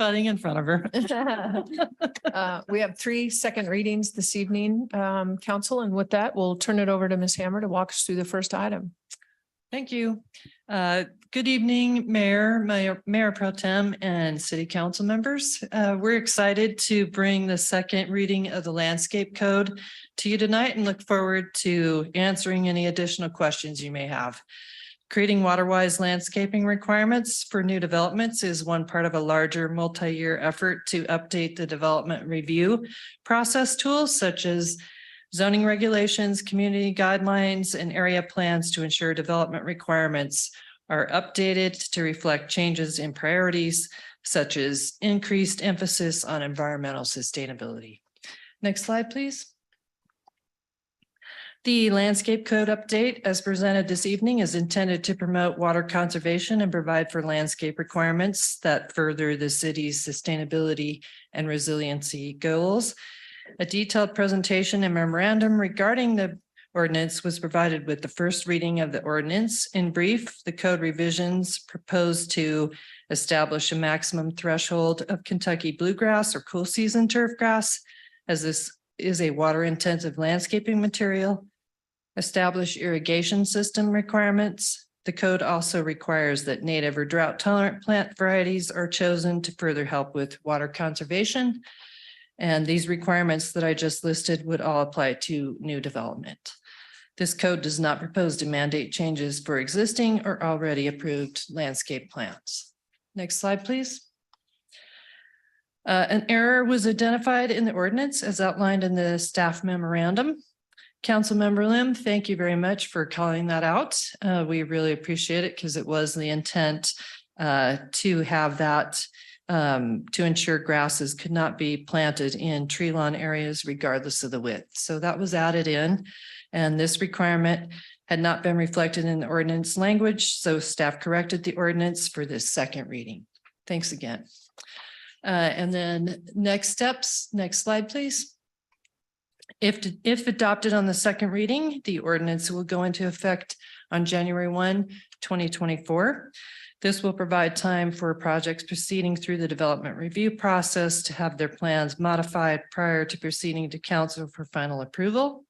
butting in front of her. We have 3 second readings this evening, council, and with that, we'll turn it over to Ms. Hammer to walk us through the first item. Thank you. Good evening, Mayor Pro Tem and City Council members. We're excited to bring the second reading of the landscape code to you tonight and look forward to answering any additional questions you may have. Creating water-wise landscaping requirements for new developments is one part of a larger multi-year effort to update the development review process tools such as zoning regulations, community guidelines, and area plans to ensure development requirements are updated to reflect changes in priorities, such as increased emphasis on environmental sustainability. Next slide, please. The landscape code update as presented this evening is intended to promote water conservation and provide for landscape requirements that further the city's sustainability and resiliency goals. A detailed presentation and memorandum regarding the ordinance was provided with the first reading of the ordinance. In brief, the code revisions proposed to establish a maximum threshold of Kentucky bluegrass or cool season turf grass, as this is a water intensive landscaping material. Establish irrigation system requirements. The code also requires that native or drought tolerant plant varieties are chosen to further help with water conservation. And these requirements that I just listed would all apply to new development. This code does not propose to mandate changes for existing or already approved landscape plants. Next slide, please. An error was identified in the ordinance as outlined in the staff memorandum. Councilmember Lim, thank you very much for calling that out. We really appreciate it because it was the intent to have that to ensure grasses could not be planted in tree lawn areas regardless of the width. So that was added in, and this requirement had not been reflected in the ordinance language. So staff corrected the ordinance for this second reading. Thanks again. And then next steps, next slide, please. If adopted on the second reading, the ordinance will go into effect on January 1, 2024. This will provide time for projects proceeding through the development review process to have their plans modified prior to proceeding to council for final approval.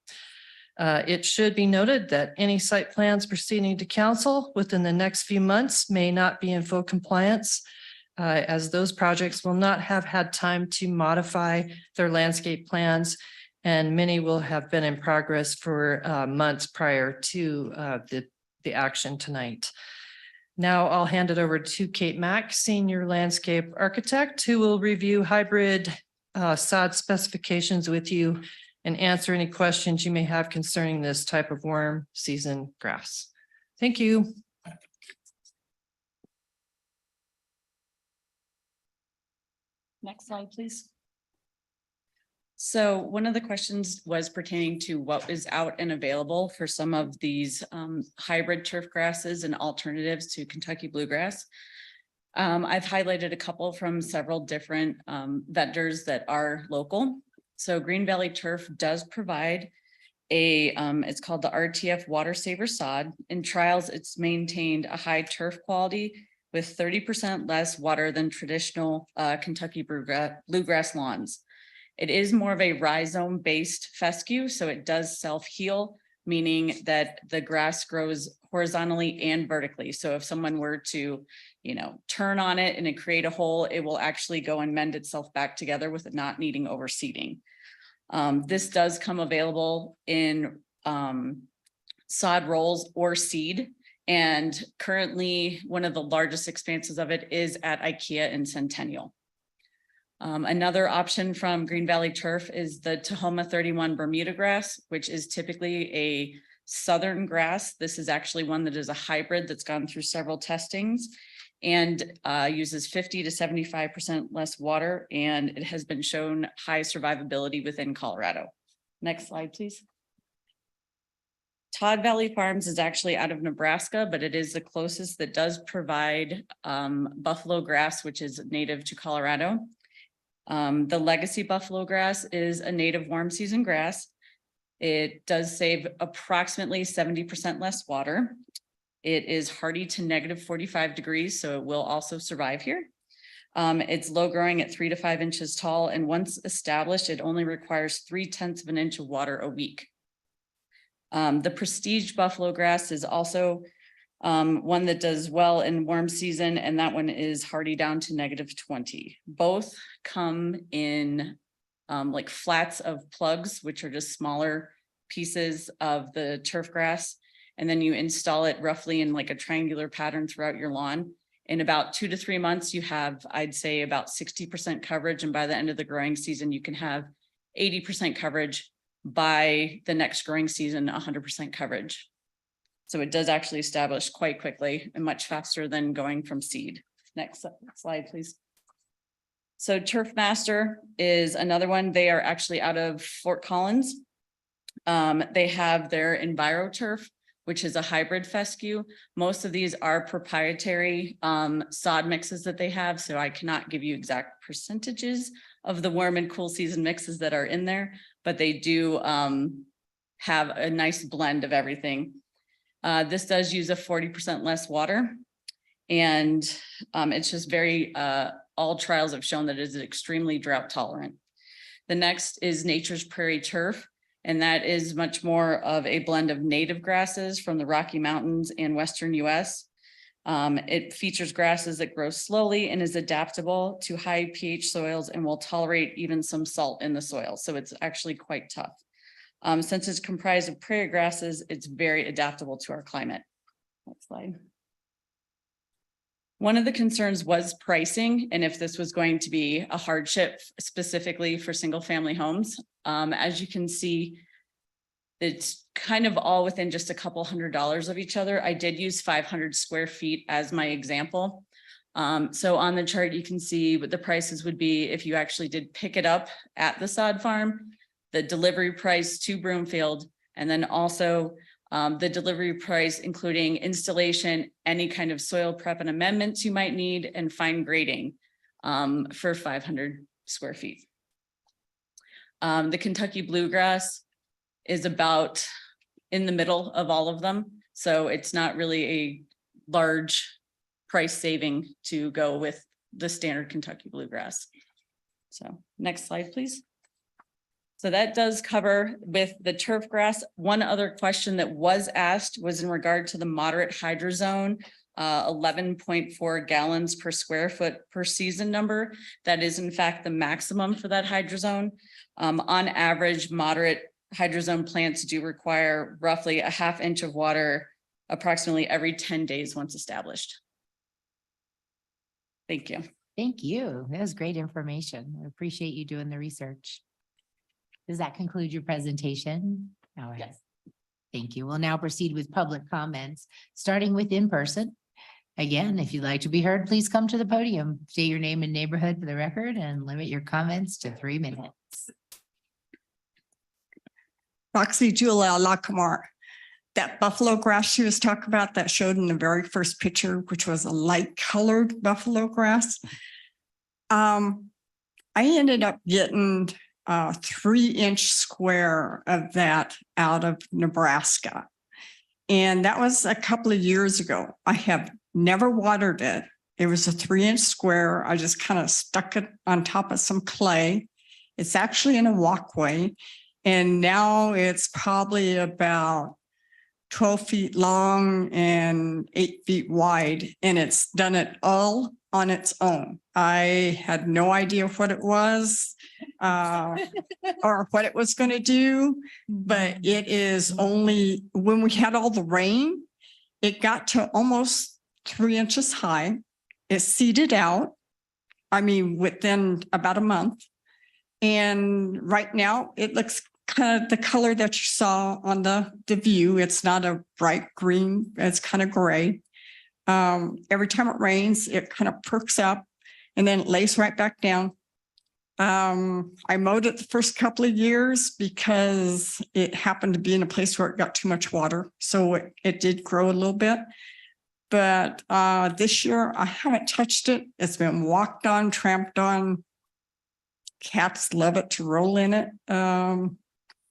It should be noted that any site plans proceeding to council within the next few months may not be in full compliance, as those projects will not have had time to modify their landscape plans, and many will have been in progress for months prior to the action tonight. Now I'll hand it over to Kate Mack, Senior Landscape Architect, who will review hybrid sod specifications with you and answer any questions you may have concerning this type of warm season grass. Thank you. Next slide, please. So one of the questions was pertaining to what is out and available for some of these hybrid turf grasses and alternatives to Kentucky bluegrass. I've highlighted a couple from several different vendors that are local. So Green Valley Turf does provide a, it's called the RTF Water Saver Sod. In trials, it's maintained a high turf quality with 30% less water than traditional Kentucky bluegrass lawns. It is more of a rhizome based fescue, so it does self-heal, meaning that the grass grows horizontally and vertically. So if someone were to, turn on it and it create a hole, it will actually go and mend itself back together with it not needing overseeding. This does come available in sod rolls or seed. And currently one of the largest expanses of it is at IKEA in Centennial. Another option from Green Valley Turf is the Tahoma 31 Bermuda grass, which is typically a southern grass. This is actually one that is a hybrid that's gone through several testings and uses 50 to 75% less water, and it has been shown high survivability within Colorado. Next slide, please. Todd Valley Farms is actually out of Nebraska, but it is the closest that does provide buffalo grass, which is native to Colorado. The legacy buffalo grass is a native warm season grass. It does save approximately 70% less water. It is hardy to -45 degrees, so it will also survive here. It's low growing at 3 to 5 inches tall, and once established, it only requires 0.3 of an inch of water a week. The Prestige buffalo grass is also one that does well in warm season, and that one is hardy down to -20. Both come in like flats of plugs, which are just smaller pieces of the turf grass. And then you install it roughly in like a triangular pattern throughout your lawn. In about 2 to 3 months, you have, I'd say, about 60% coverage. And by the end of the growing season, you can have 80% coverage. By the next growing season, 100% coverage. So it does actually establish quite quickly and much faster than going from seed. Next slide, please. So Turf Master is another one. They are actually out of Fort Collins. They have their EnviroTurf, which is a hybrid fescue. Most of these are proprietary sod mixes that they have, so I cannot give you exact percentages of the warm and cool season mixes that are in there, but they do have a nice blend of everything. This does use a 40% less water, and it's just very, all trials have shown that it is extremely drought tolerant. The next is Nature's Prairie Turf, and that is much more of a blend of native grasses from the Rocky Mountains and Western US. It features grasses that grow slowly and is adaptable to high pH soils and will tolerate even some salt in the soil. So it's actually quite tough. Since it's comprised of prairie grasses, it's very adaptable to our climate. Next slide. One of the concerns was pricing and if this was going to be a hardship specifically for single family homes. As you can see, it's kind of all within just a couple $100s of each other. I did use 500 square feet as my example. So on the chart, you can see what the prices would be if you actually did pick it up at the sod farm, the delivery price to Broomfield, and then also the delivery price, including installation, any kind of soil prep and amendments you might need, and fine grading for 500 square feet. The Kentucky Bluegrass is about in the middle of all of them. So it's not really a large price saving to go with the standard Kentucky Bluegrass. So next slide, please. So that does cover with the turf grass. One other question that was asked was in regard to the moderate hydro zone, 11.4 gallons per square foot per season number. That is in fact the maximum for that hydro zone. On average, moderate hydro zone plants do require roughly a ½ inch of water approximately every 10 days once established. Thank you. Thank you. That was great information. I appreciate you doing the research. Does that conclude your presentation? All right. Yes. Thank you. We'll now proceed with public comments, starting with in person. Again, if you'd like to be heard, please come to the podium, state your name and neighborhood for the record, and limit your comments to 3 minutes. Roxy Julia Lacamar. That buffalo grass she was talking about that showed in the very first picture, which was a light colored buffalo grass. I ended up getting a 3-inch square of that out of Nebraska. And that was a couple of years ago. I have never watered it. It was a 3-inch square. I just kind of stuck it on top of some clay. It's actually in a walkway. And now it's probably about 12 feet long and 8 feet wide. And it's done it all on its own. I had no idea what it was or what it was going to do, but it is only when we had all the rain, it got to almost 3 inches high. It seeded out, I mean, within about a month. And right now it looks kind of the color that you saw on the view. It's not a bright green, it's kind of gray. Every time it rains, it kind of perks up and then it lays right back down. I mowed it the first couple of years because it happened to be in a place where it got too much water. So it did grow a little bit. But this year I haven't touched it. It's been walked on, tramped on. Cats love it to roll in it.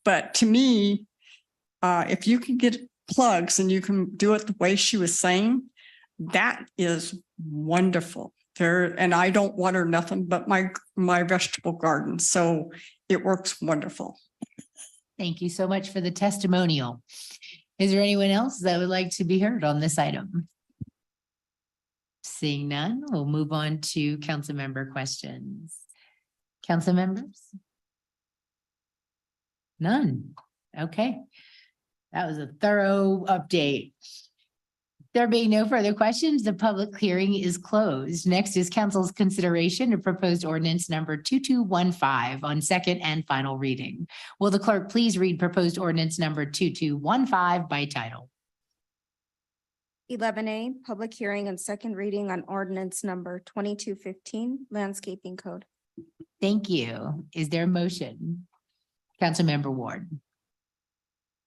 But to me, if you can get plugs and you can do it the way she was saying, that is wonderful. there, and I don't water nothing but my vegetable garden, so it works wonderful. Thank you so much for the testimonial. Is there anyone else that would like to be heard on this item? Seeing none, we'll move on to council member questions. Council members? None. Okay. That was a thorough update. There being no further questions, the public hearing is closed. Next is council's consideration of proposed ordinance number 2215 on second and final reading. Will the clerk please read proposed ordinance number 2215 by title? 11A, public hearing and second reading on ordinance number 2215, landscaping code. Thank you. Is there a motion? Councilmember Ward.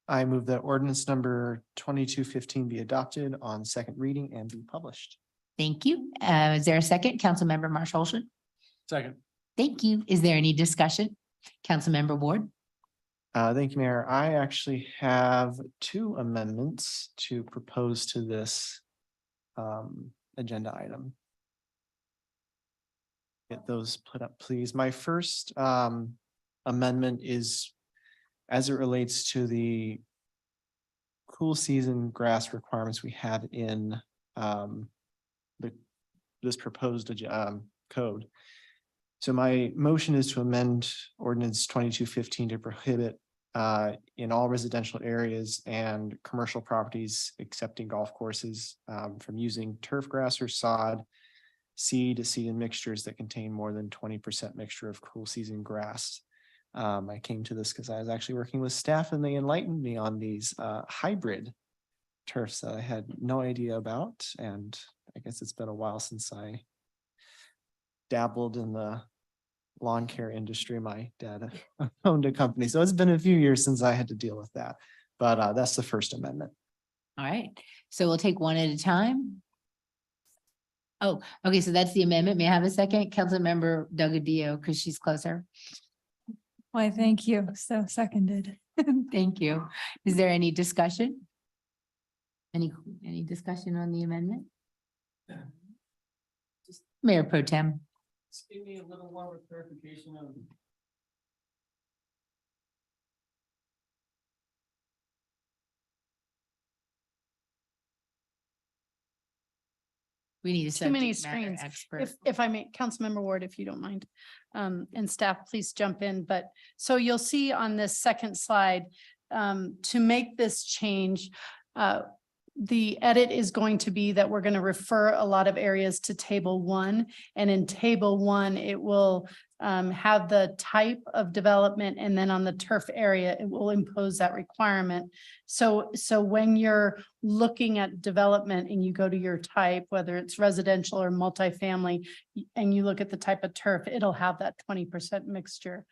I move that ordinance number 2215 be adopted on second reading and be published. Thank you. Is there a second? Councilmember Marshall Olson. Second. Thank you. Is there any discussion? Councilmember Ward. Thank you, Mayor. I actually have two amendments to propose to this agenda item. Get those put up, please. My first amendment is as it relates to the cool season grass requirements we have in this proposed code. So my motion is to amend ordinance 2215 to prohibit in all residential areas and commercial properties, excepting golf courses, from using turf grass or sod, seed and mixtures that contain more than 20% mixture of cool season grass. I came to this because I was actually working with staff and they enlightened me on these hybrid turfs that I had no idea about. And I guess it's been a while since I dabbled in the lawn care industry. My dad owned a company, so it's been a few years since I had to deal with that. But that's the first amendment. All right, so we'll take one at a time. Oh, okay, so that's the amendment. May I have a second? Councilmember Duggadillo, because she's closer. Why, thank you. So seconded. Thank you. Is there any discussion? Any discussion on the amendment? Mayor Pro Tem. Just give me a little more clarification of. We need a Too many subject matter screens. expert. If I may, Councilmember Ward, if you don't mind, and staff, please jump in. But so you'll see on this second slide, to make this change, the edit is going to be that we're going to refer a lot of areas to table 1. And in table 1, it will have the type of development, and then on the turf area, it will impose that requirement. So when you're looking at development and you go to your type, whether it's residential or multifamily, and you look at the type of turf, it'll have that 20% mixture.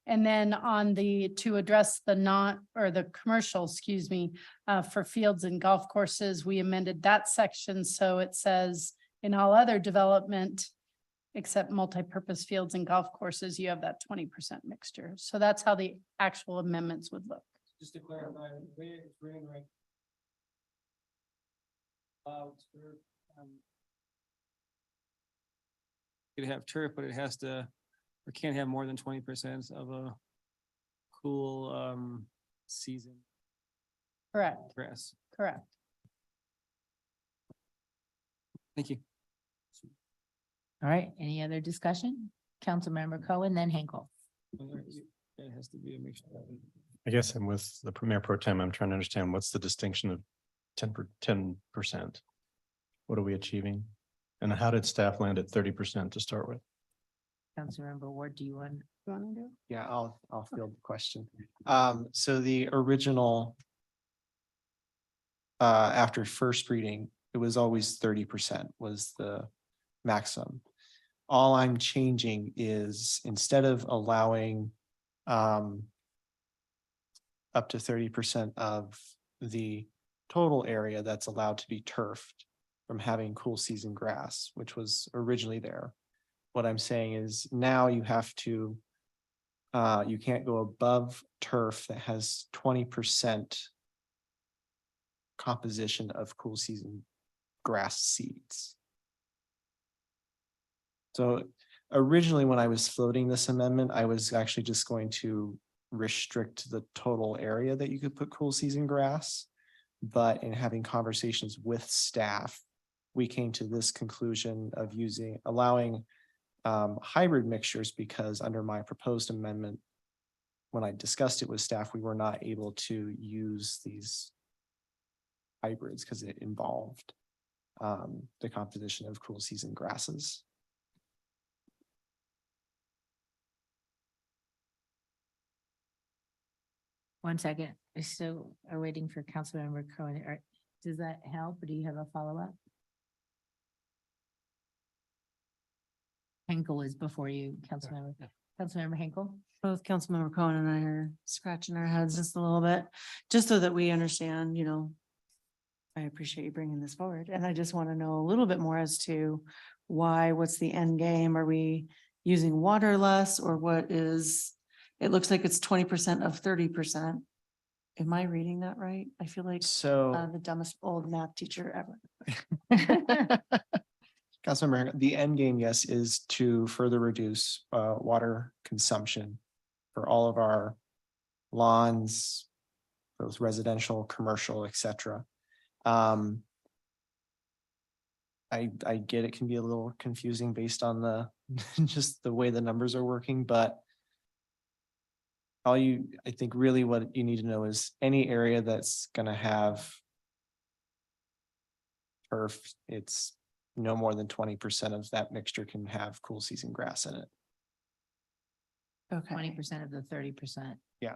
And then on to address the commercial, excuse me, for fields and golf courses, we amended that section. So it says in all other development, except multi-purpose fields and golf courses, you have that 20% mixture. So that's how the actual amendments would look. Just to clarify, the way it's written right. You could have turf, but it has to, or can't have more than 20% of a cool season Correct, grass. correct. Thank you. All right, any other discussion? Councilmember Cohen, then Hinkle. It has to be a mixture. I guess I'm with the Mayor Pro Tem. I'm trying to understand what's the distinction of 10%? What are we achieving? And how did staff land at 30% to start with? Councilmember Ward, do you want to do? Yeah, I'll field the question. So the original after first reading, it was always 30% was the maximum. All I'm changing is instead of allowing up to 30% of the total area that's allowed to be turfed from having cool season grass, which was originally there. What I'm saying is now you have to, you can't go above turf that has 20% composition of cool season grass seeds. So originally, when I was floating this amendment, I was actually just going to restrict the total area that you could put cool season grass. But in having conversations with staff, we came to this conclusion of allowing hybrid mixtures, because under my proposed amendment, when I discussed it with staff, we were not able to use these hybrids because it involved the composition of cool season grasses. One second. We still are waiting for Councilmember Cohen. Does that help? Or do you have a follow-up? Henkel is before you, Councilmember Henkel. Both Councilmember Cohen and I are scratching our heads just a little bit, just so that we understand, I appreciate you bringing this forward, and I just want to know a little bit more as to what's the end game? Are we using water less, or what is, it looks like it's 20% of 30%. Am I reading that right? I feel like So. the dumbest old math teacher ever. Councilmember, the end game, yes, is to further reduce water consumption for all of our lawns, both residential, commercial, et cetera. I get it can be a little confusing based on the just the way the numbers are working, but I think really what you need to know is any area that's gonna have turf, it's no more than 20% of that mixture can have cool season grass in it. Okay, 20% of the 30%. Yeah.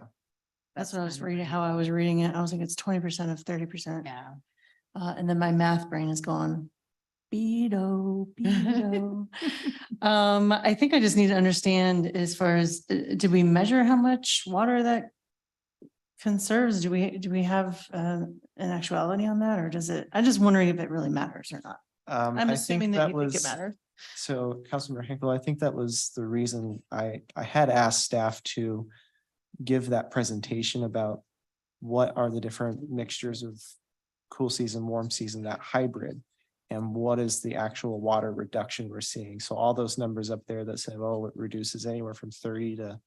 that's what I was kind of reading, how I was reading it. I was like, it's 20% of 30%. Yeah. And then my math brain is going, Beto, Beto. I think I just need to understand as far as, did we measure how much water that conserves? Do we have an actuality on that, or does it, I'm just wondering if it really matters or not. I'm I think assuming that you think it was- matters. So Councilmember Hinkle, I think that was the reason I had asked staff to give that presentation about what are the different mixtures of cool season, warm season, that hybrid, and what is the actual water reduction we're seeing. So all those numbers up there that say, oh, it reduces anywhere from 30 to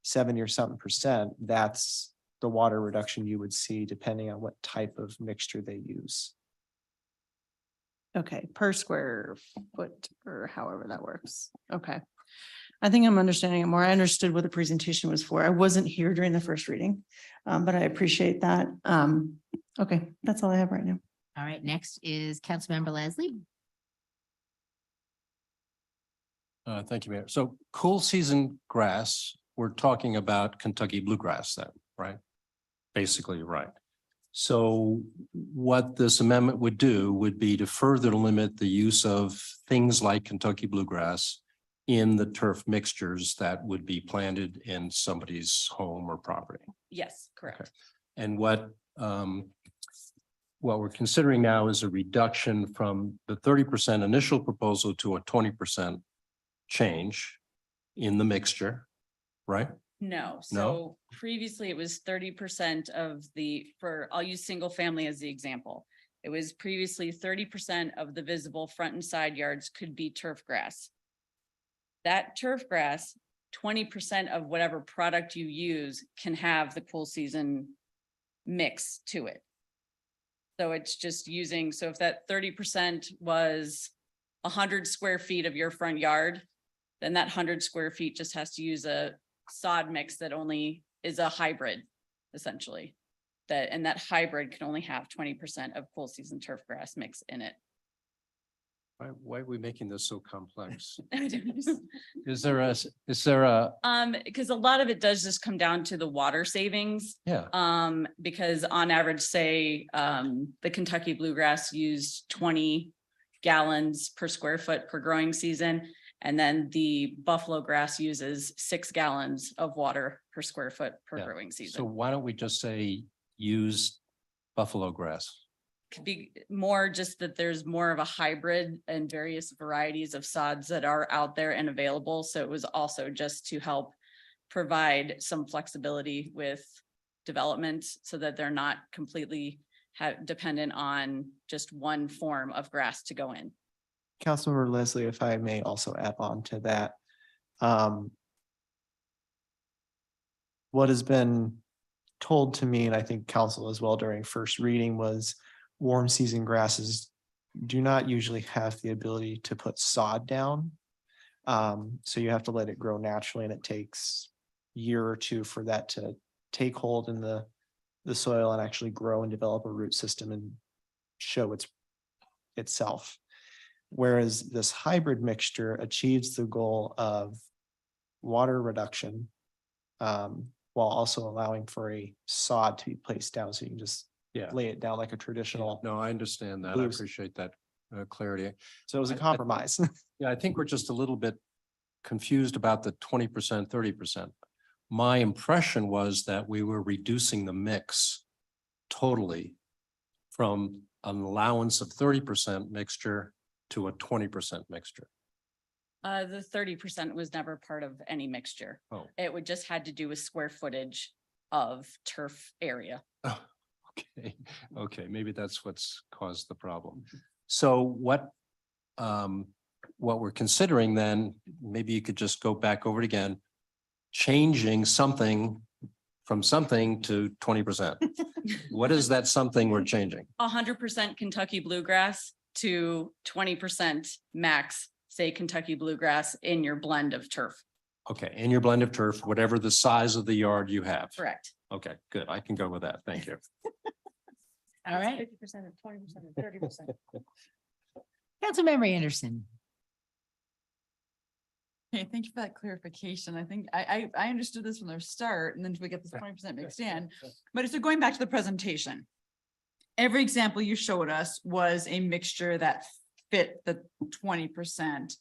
70 or something %, that's the water reduction you would see depending on what type of mixture they use. Okay, per square foot or however that works. Okay. I think I'm understanding it more. I understood what the presentation was for. I wasn't here during the first reading, but I appreciate that. Okay, that's all I have right now. All right, next is Councilmember Leslie. Thank you, Mayor. So cool season grass, we're talking about Kentucky bluegrass then, right? Basically, right. So what this amendment would do would be to further limit the use of things like Kentucky bluegrass in the turf mixtures that would be planted in somebody's home or property. Yes, correct. And what we're considering now is a reduction from the 30% initial proposal to a 20% change in the mixture, right? No, No? so previously it was 30% of I'll use single family as the example. It was previously 30% of the visible front and side yards could be turf grass. That turf grass, 20% of whatever product you use can have the cool season mix to it. So it's just using, so if that 30% was 100 square feet of your front yard, then that 100 square feet just has to use a sod mix that only is a hybrid, essentially. And that hybrid can only have 20% of cool season turf grass mix in it. Why are we making this so complex? Because Is there a, because a lot of it does just come down to the water savings. yeah, Because on average, say, the Kentucky bluegrass used 20 gallons per square foot per growing season. And then the buffalo grass uses 6 gallons of water per square foot per Yeah. growing so season. why don't we just say use buffalo grass? Could be more just that there's more of a hybrid and various varieties of sods that are out there and available. So it was also just to help provide some flexibility with development so that they're not completely dependent on just one form of grass to go in. Councilmember Leslie, if I may also add on to that. Um, what has been told to me, and I think council as well during first reading, was warm season grasses do not usually have the ability to put sod down. So you have to let it grow naturally, and it takes a year or two for that to take hold in the soil and actually grow and develop a root system and show itself. Whereas this hybrid mixture achieves the goal of water reduction, while also allowing for a sod to be placed down, so you can just Yeah. lay it down like a traditional. No, I understand that. I Blues. appreciate that clarity. So it was a I- I- compromise. Yeah, I think we're just a little bit confused about the 20%, 30%. My impression was that we were reducing the mix totally from an allowance of 30% mixture to a 20% mixture. The 30% was never part of any mixture. Oh. It would just had to do with square footage of turf area. Okay, okay, maybe that's what's caused the problem. So what we're considering then, maybe you could just go back over it again, changing something from something to 20%. What is that something we're changing? 100% Kentucky bluegrass to 20% max, say Kentucky bluegrass in your blend of turf. Okay, in your blend of turf, whatever the size of the yard you have. Correct. Okay, good. I can go with that. Thank you. All right. 50% and 20% and 30%. Councilmember Anderson. Okay, thank you for that clarification. I think I understood this from the start, and then we get this 20% mixed in. But so going back to the presentation. Every example you showed us was a mixture that fit the 20%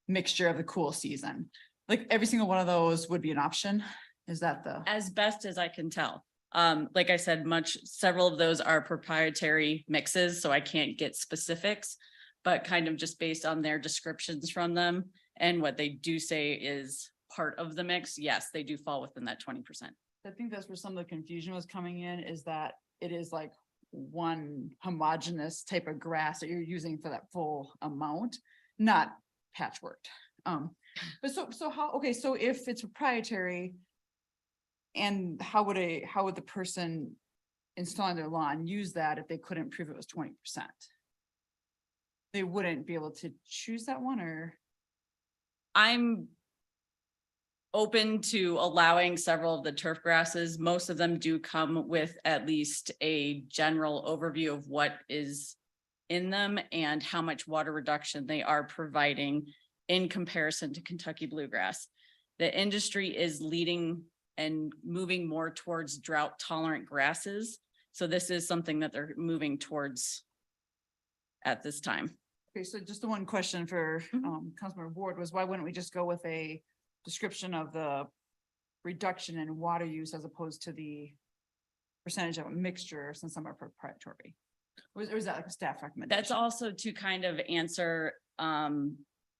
mixture of the cool season. Like every single one of those would be an option. Is that the? As best as I can tell. Like I said, several of those are proprietary mixes, so I can't get specifics, but kind of just based on their descriptions from them and what they do say is part of the mix. Yes, they do fall within that 20%. I think that's where some of the confusion was coming in, is that it is like one homogeneous type of grass that you're using for that full amount, not patchworked. But so how, okay, so if it's proprietary, and how would the person installing their lawn use that if they couldn't prove it was 20%? They wouldn't be able to choose that one, or? I'm open to allowing several of the turf grasses. Most of them do come with at least a general overview of what is in them and how much water reduction they are providing in comparison to Kentucky bluegrass. The industry is leading and moving more towards drought tolerant grasses. So this is something that they're moving towards at this time. Okay, so just the one question for Councilmember Ward was, why wouldn't we just go with a description of the reduction in water use as opposed to the percentage of a mixture, since some are proprietary? Or is that like a staff recommendation? That's also to kind of answer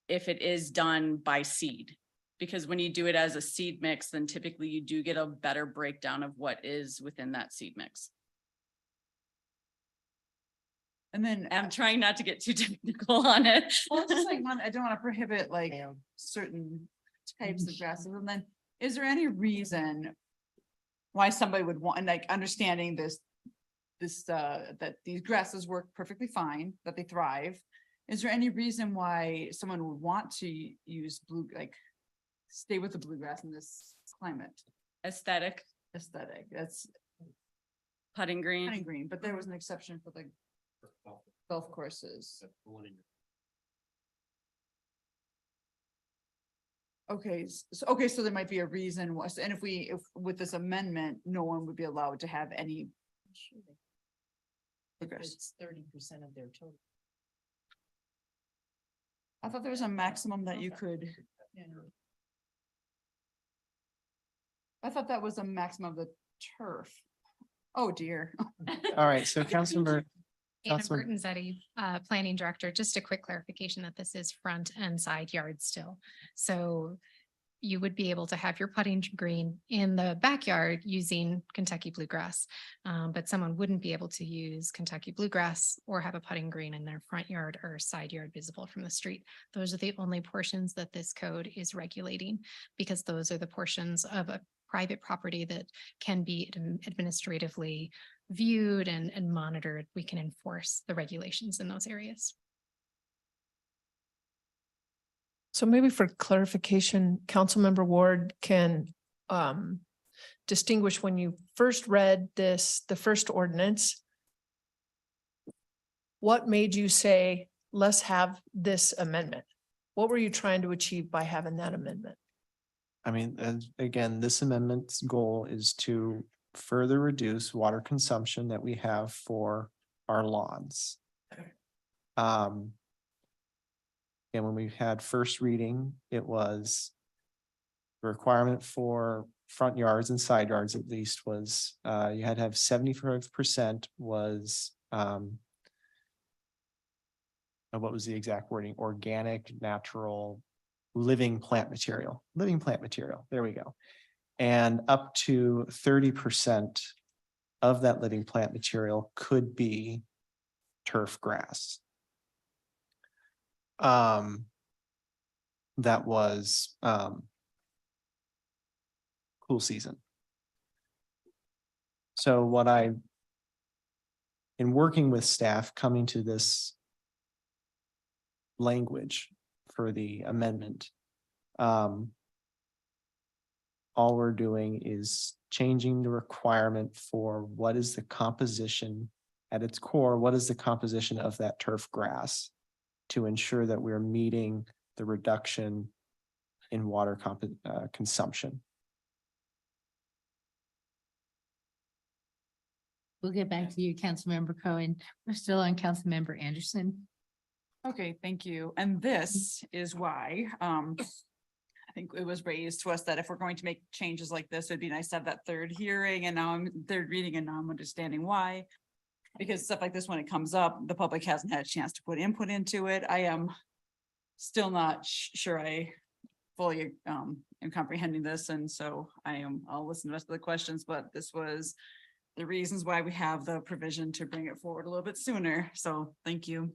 if it is done by seed. Because when you do it as a seed mix, then typically you do get a better breakdown of what is within that seed mix. And then I'm trying not to get too technical on it. well, it's just like, I don't want to prohibit like certain types of grasses. And then, is there any reason why somebody would want, and like understanding this, that these grasses work perfectly fine, that they thrive? Is there any reason why someone would want to use stay with the bluegrass in this climate? Aesthetic, That's putting green. putting green, but there was an exception for the golf courses. Okay, so there might be a reason, and if with this amendment, no one would be allowed to have any. Bluegrass. 30% of their total. I thought there was a maximum that you could. I thought that was a maximum of the turf. Oh, dear. All right, so Councilmember. Anna Councilman- Bertenzetti, Planning Director, just a quick clarification that this is front and side yard still. So you would be able to have your putting green in the backyard using Kentucky bluegrass. But someone wouldn't be able to use Kentucky bluegrass or have a putting green in their front yard or side yard visible from the street. Those are the only portions that this code is regulating, because those are the portions of a private property that can be administratively viewed and monitored. We can enforce the regulations in those areas. So maybe for clarification, Councilmember Ward can distinguish when you first read this, the first ordinance. What made you say, let's have this amendment? What were you trying to achieve by having that amendment? I mean, and again, this amendment's goal is to further reduce water consumption that we have for our lawns. And when we had first reading, it was the requirement for front yards and side yards at least was, you had to have 75% was, what was the exact wording? Organic, natural, living plant material, there we go. And up to 30% of that living plant material could be turf grass. That was cool season. So what in working with staff, coming to this language for the amendment, all we're doing is changing the requirement for what is the composition at its core, what is the composition of that turf grass to ensure that we're meeting the reduction in water consumption. We'll get back to you, Councilmember Cohen. We're still on Councilmember Anderson. Okay, thank you. And this is why, I think it was raised to us that if we're going to make changes like this, it'd be nice to have that third hearing, and now third reading, and now I'm understanding why. Because stuff like this, when it comes up, the public hasn't had a chance to put input into it. I am still not sure I fully am comprehending this, and so I'll listen to the rest of the questions, but this was the reasons why we have the provision to bring it forward a little bit sooner. So thank you.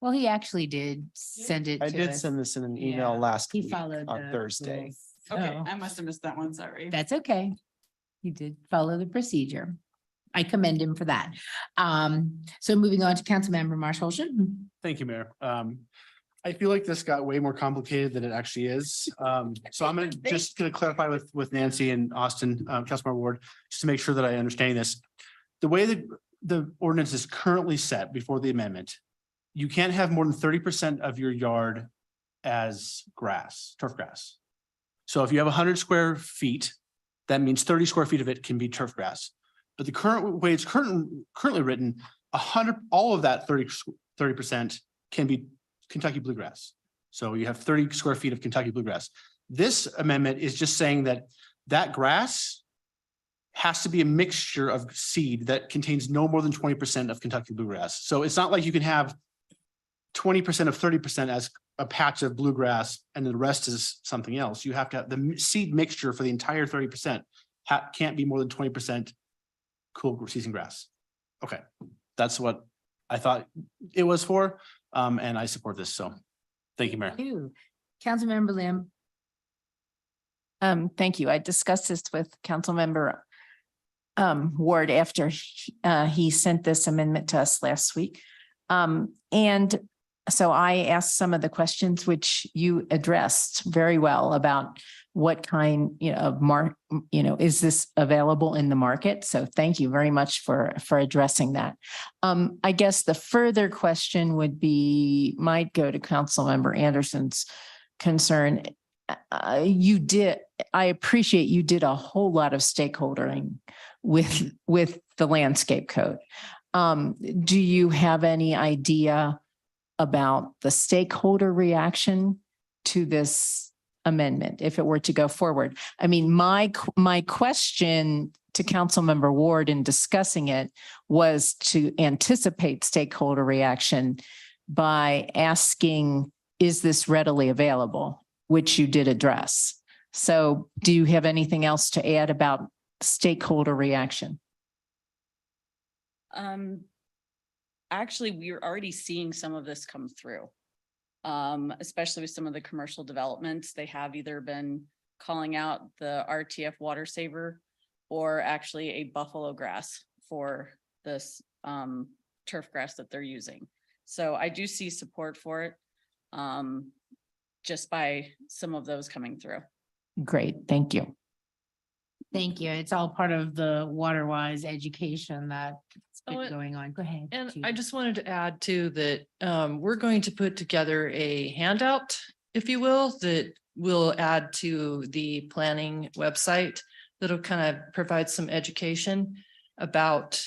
Well, he actually did send it to I us. did send this in an email Yeah. last He week followed on the Thursday. rules. Okay, So I must have missed that one, sorry. that's okay. He did follow the procedure. I commend him for that. So moving on to Councilmember Marshall. Thank you, Mayor. I feel like this got way more complicated than it actually is. So I'm just gonna clarify with Nancy and Austin, Councilmember Ward, just to make sure that I understand this. The way that the ordinance is currently set before the amendment, you can't have more than 30% of your yard as grass, turf grass. So if you have 100 square feet, that means 30 square feet of it can be turf grass. But the current way it's currently written, all of that 30% can be Kentucky bluegrass. So you have 30 square feet of Kentucky bluegrass. This amendment is just saying that that grass has to be a mixture of seed that contains no more than 20% of Kentucky bluegrass. So it's not like you can have 20% of 30% as a patch of bluegrass and the rest is something else. You have to have the seed mixture for the entire 30% can't be more than 20% cool season grass. Okay, that's what I thought it was for, and I support this. So, thank you, Mayor. Councilmember Lim. Thank you. I discussed this with Councilmember Ward after he sent this amendment to us last week. And so I asked some of the questions which you addressed very well about what kind, of is this available in the market? So thank you very much for addressing that. I guess the further question might go to Councilmember Anderson's concern. I appreciate you did a whole lot of stakeholdering with the landscape code. Do you have any idea about the stakeholder reaction to this amendment if it were to go forward? I mean, my question to Councilmember Ward in discussing it was to anticipate stakeholder reaction by asking, is this readily available? Which you did address. So do you have anything else to add about stakeholder reaction? Actually, we're already seeing some of this come through. Especially with some of the commercial developments, they have either been calling out the RTF water saver or actually a buffalo grass for this turf grass that they're using. So I do see support for it. Just by some of those coming through. Great, thank you. Thank you. It's all part of the water-wise education that's Oh, been going on. Go ahead. And Judy. I just wanted to add too that we're going to put together a handout, if you will, that will add to the planning website. That'll kind of provide some education about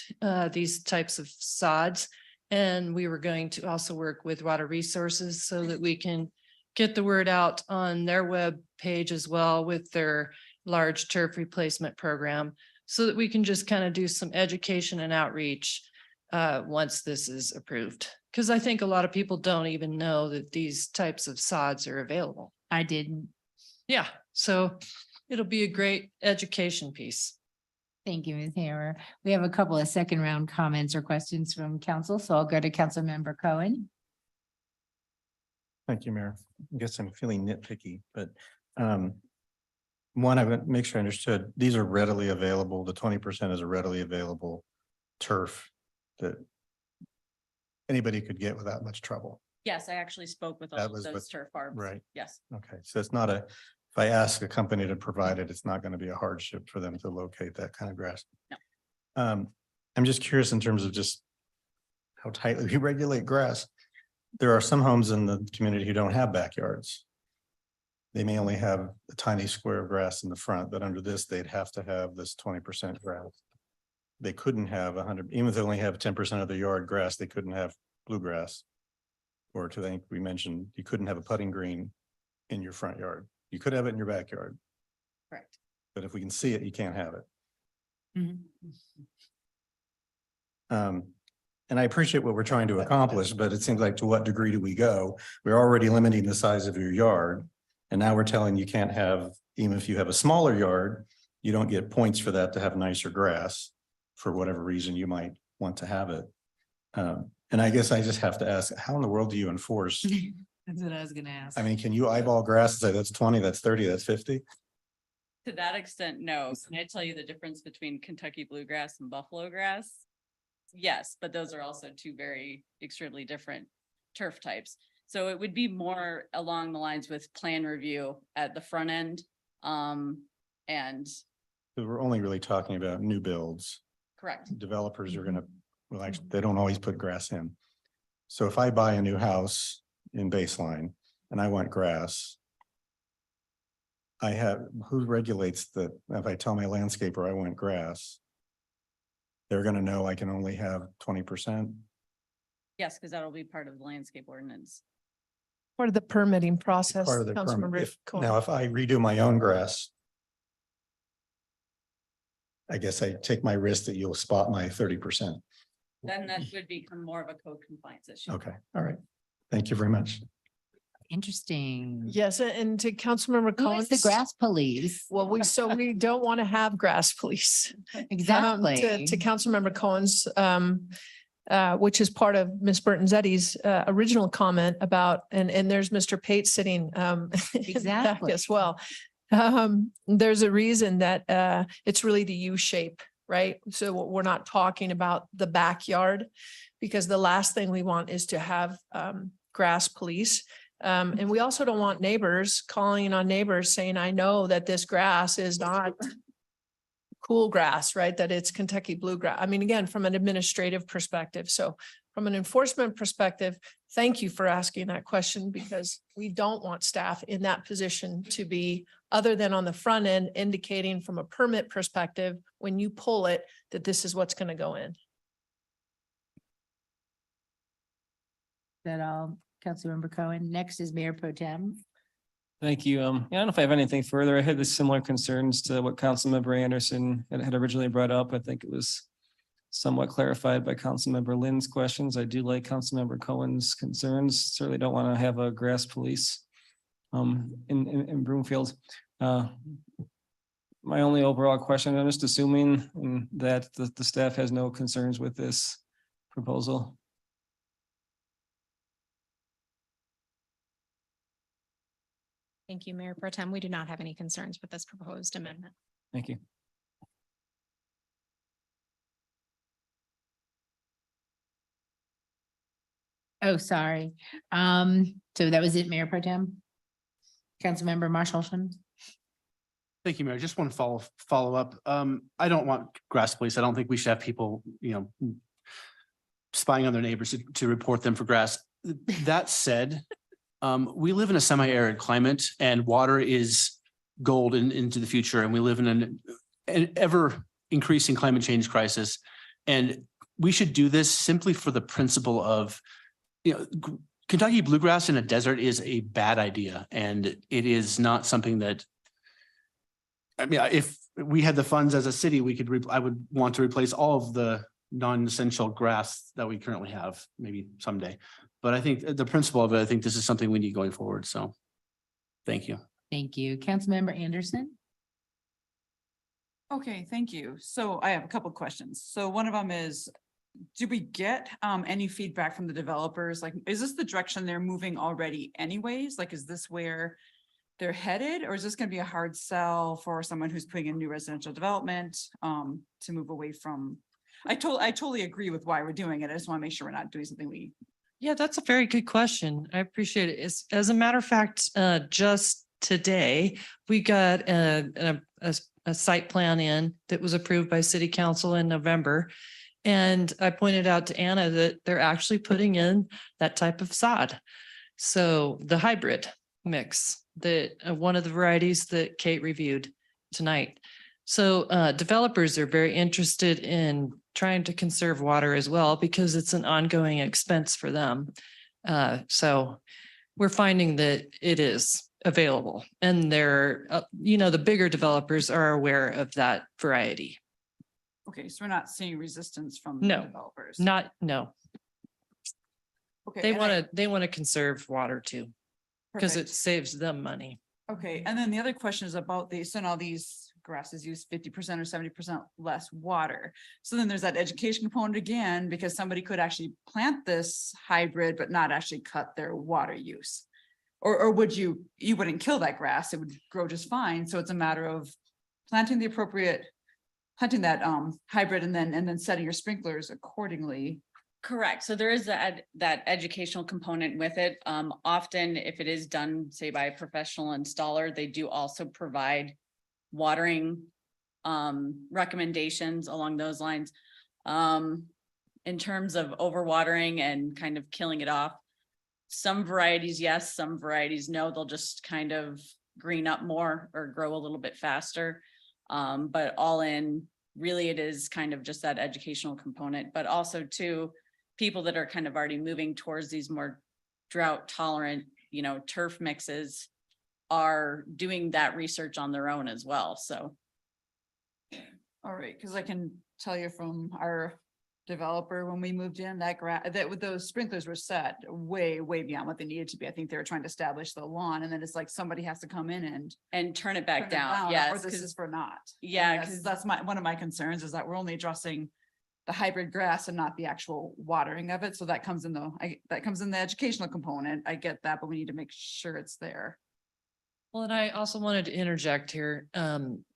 these types of sods. And we were going to also work with Water Resources so that we can get the word out on their web page as well with their large turf replacement program, so that we can just kind of do some education and outreach once this is approved. Because I think a lot of people don't even know that these types of sods are available. I didn't. Yeah, so it'll be a great education piece. Thank you, Ms. Hammer. We have a couple of second round comments or questions from council, so I'll go to Council Member Cohen. Thank you, Mayor. I guess I'm feeling nitpicky, but one, I would make sure I understood, these are readily available. The 20% is a readily available turf that anybody could get without much trouble. Yes, I actually spoke with all That of was those with- turf farms. right. Yes. Okay, so it's not if I ask a company to provide it, it's not going to be a hardship for them to locate that kind of grass. No. I'm just curious in terms of just how tightly we regulate grass. There are some homes in the community who don't have backyards. They may only have a tiny square of grass in the front, but under this, they'd have to have this 20% grass. They couldn't have 100, even if they only have 10% of the yard grass, they couldn't have bluegrass. Or to think we mentioned, you couldn't have a putting green in your front yard. You could have it in your backyard, Correct. but if we can see it, you can't have it. And I appreciate what we're trying to accomplish, but it seems like to what degree do we go? We're already limiting the size of your yard. And now we're telling you can't have, even if you have a smaller yard, you don't get points for that to have nicer grass for whatever reason you might want to have it. And I guess I just have to ask, how in the world do you enforce? That's what I was gonna ask. I mean, can you eyeball grass and say that's 20, that's 30, that's 50? To that extent, no. Can I tell you the difference between Kentucky bluegrass and buffalo grass? Yes, but those are also two very extremely different turf types. So it would be more along the lines with plan review at the front end. And We're only really talking about new builds. correct, Developers are gonna, well, actually, they don't always put grass in. So if I buy a new house in Baseline and I want grass, I have, who regulates that? If I tell my landscaper I want grass, they're gonna know I can only have 20%. yes, because that'll be part of the landscape ordinance. Part of the permitting process. Part of the permit. Councilmember If- Cohen. Now, if I redo my own grass, I guess I take my risk that you'll spot my 30%. Then that would become more of a code compliance issue. Okay, all right. Thank you very much. Interesting. Yes, and to Councilmember Who is Cohen's. the grass police? Well, we don't want to have grass police. Exactly. To Councilmember Cohen's, which is part of Ms. Burton-Zeddy's original comment about, and there's Mr. Pate sitting in the back Exactly. as well. There's a reason that it's really the U shape, right? So we're not talking about the backyard, because the last thing we want is to have grass police. And we also don't want neighbors calling on neighbors saying, I know that this grass is not cool grass, right? That it's Kentucky bluegrass. I mean, again, from an administrative perspective. So from an enforcement perspective, thank you for asking that question, because we don't want staff in that position to be, other than on the front end, indicating from a permit perspective, when you pull it, that this is what's going to go in. That all, Councilmember Cohen. Next is Mayor Pro Tem. Thank you. I don't know if I have anything further. I had the similar concerns to what Councilmember Anderson had originally brought up. I think it was somewhat clarified by Councilmember Lynn's questions. I do like Councilmember Cohen's concerns. Certainly don't want to have a grass police in Broomfield. My only overall question, I'm just assuming that the staff has no concerns with this proposal. Thank you, Mayor Pro Tem. We do not have any concerns with this proposed amendment. Thank you. Oh, sorry. So that was it, Mayor Pro Tem? Councilmember Marshallson? Thank you, Mayor. Just one follow up. I don't want grass police. I don't think we should have people, spying on their neighbors to report them for grass. That said, we live in a semi-arid climate and water is gold into the future. And we live in an ever increasing climate change crisis. And we should do this simply for the principle of, Kentucky bluegrass in a desert is a bad idea. And it is not something that, if we had the funds as a city, I would want to replace all of the non-essential grass that we currently have, maybe someday. But I think the principle of it, I think this is something we need going forward. So thank you. Thank you. Councilmember Anderson? Okay, thank you. So I have a couple of questions. So one of them is, do we get any feedback from the developers? Like, is this the direction they're moving already anyways? Like, is this where they're headed? Or is this going to be a hard sell for someone who's putting in new residential development to move away from? I totally agree with why we're doing it. I just want to make sure we're not doing something Yeah, that's a very good question. I appreciate it. As a matter of fact, just today, we got a site plan in that was approved by city council in November. And I pointed out to Anna that they're actually putting in that type of sod. So the hybrid mix, that one of the varieties that Kate reviewed tonight. So developers are very interested in trying to conserve water as well, because it's an ongoing expense for them. So we're finding that it is available, and they're, the bigger developers are aware of that variety. Okay, so we're not seeing resistance from No, developers. No. Okay, They and want to conserve water too, because it perfect. saves them money. Okay, and then the other question is about these, so now these grasses use 50% or 70% less water. So then there's that education component again, because somebody could actually plant this hybrid, but not actually cut their water use. Or would you wouldn't kill that grass, it would grow just fine. So it's a matter of planting that hybrid and then setting your sprinklers accordingly. Correct. So there is that educational component with it. Often if it is done, say by a professional installer, they do also provide watering recommendations along those lines. In terms of overwatering and kind of killing it off, some varieties, yes, some varieties, no, they'll just kind of green up more or grow a little bit faster. But all in, really, it is kind of just that educational component, but also too, people that are kind of already moving towards these more drought tolerant, turf mixes are doing that research on their own as well. So. All right, because I can tell you from our developer, when we moved in, that with those sprinklers were set way beyond what they needed to be. I think they were trying to establish the lawn, and then it's like somebody has to come in and turn it back turn it down. Or Yes. this is for not. Yeah, And that's one of my concerns, is that we're only addressing the hybrid grass and not the actual watering of it. So that comes in the educational component. I get that, but we need to make sure it's there. Well, and I also wanted to interject here.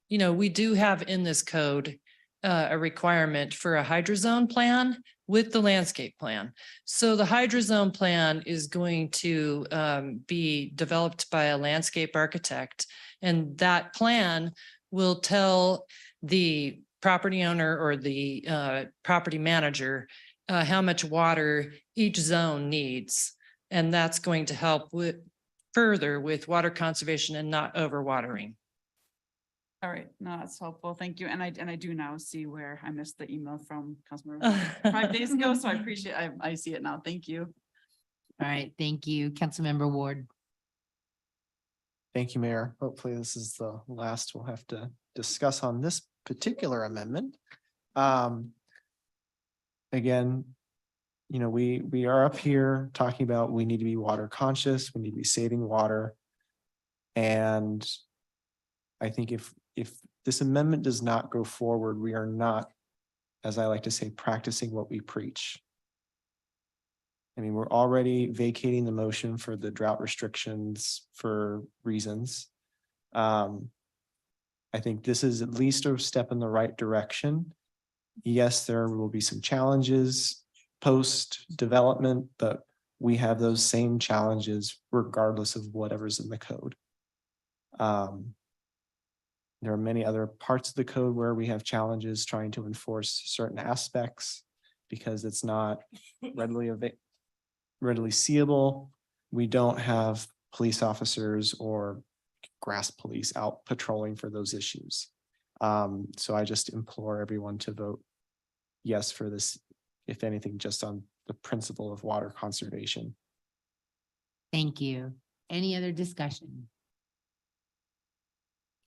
We do have in this code a requirement for a hydrozone plan with the landscape plan. So the hydrozone plan is going to be developed by a landscape architect, and that plan will tell the property owner or the property manager how much water each zone needs. And that's going to help further with water conservation and not overwatering. All right, no, that's helpful. Thank you. And I do now see where I missed the email from Councilmember 5 days ago. So I appreciate, I see it now. Thank you. All right, thank you. Councilmember Ward? Thank you, Mayor. Hopefully this is the last we'll have to discuss on this particular amendment. Again, we are up here talking about we need to be water conscious, we need to be saving water. And I think if this amendment does not go forward, we are not, as I like to say, practicing what we preach. I mean, we're already vacating the motion for the drought restrictions for reasons. I think this is at least a step in the right direction. Yes, there will be some challenges post-development, but we have those same challenges regardless of whatever's in the code. There are many other parts of the code where we have challenges trying to enforce certain aspects because it's not readily seeable. We don't have police officers or grass police out patrolling for those issues. So I just implore everyone to vote yes for this, if anything, just on the principle of water conservation. Thank you. Any other discussion?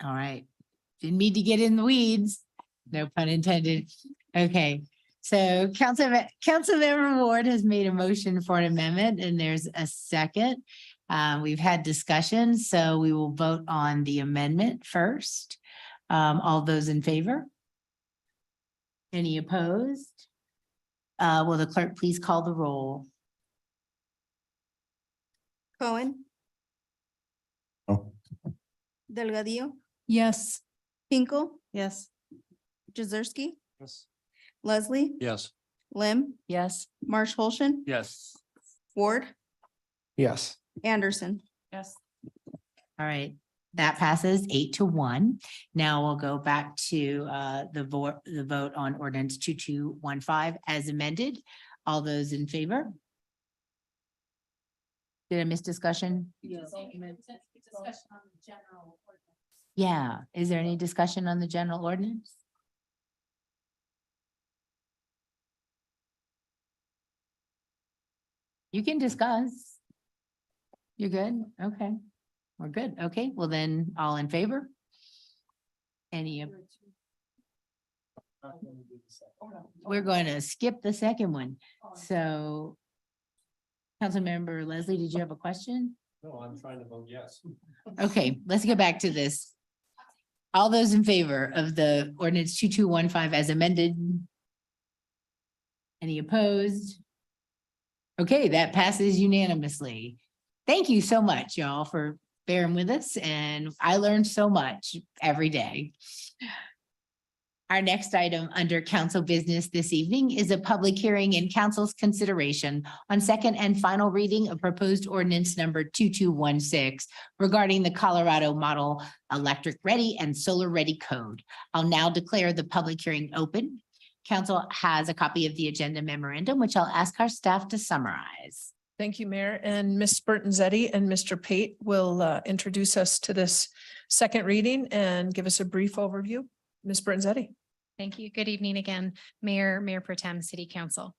All right. Didn't mean to get in the weeds. No pun intended. Okay. So Councilmember Ward has made a motion for an amendment and there's a second. We've had discussion, so we will vote on the amendment first. All those in favor? Any opposed? Will the clerk please call the roll? Cohen, Oh, Delgadillo, Yes. Hinkle, Yes. Jazersky, Yes. Leslie, Yes. Lim, Yes. Marsh Holston, Yes. Ward, Yes. Anderson. Yes. All right, that passes 8-1. Now we'll go back to the vote on ordinance 2215 as amended. All those in favor? Did I miss discussion? Yeah, is there any discussion on the general ordinance? You can discuss. You're good? Okay. We're good. Okay, well then, all in favor? Any? We're going to skip the second one. So Councilmember Leslie, did you have a question? No, I'm trying to vote yes. Okay, let's get back to this. All those in favor of the ordinance 2215 as amended? Any opposed? Okay, that passes unanimously. Thank you so much, y'all, for bearing with us, and I learned so much every day. Our next item under council business this evening is a public hearing and council's consideration on second and final reading of proposed ordinance number 2216 regarding the Colorado Model Electric Ready and Solar Ready Code. I'll now declare the public hearing open. Council has a copy of the agenda memorandum, which I'll ask our staff to summarize. Thank you, Mayor, and Ms. Burton-Zetti and Mr. Pate will introduce us to this second reading and give us a brief overview. Ms. Burton-Zetti. Thank you. Good evening again, Mayor Pro Tem, City Council.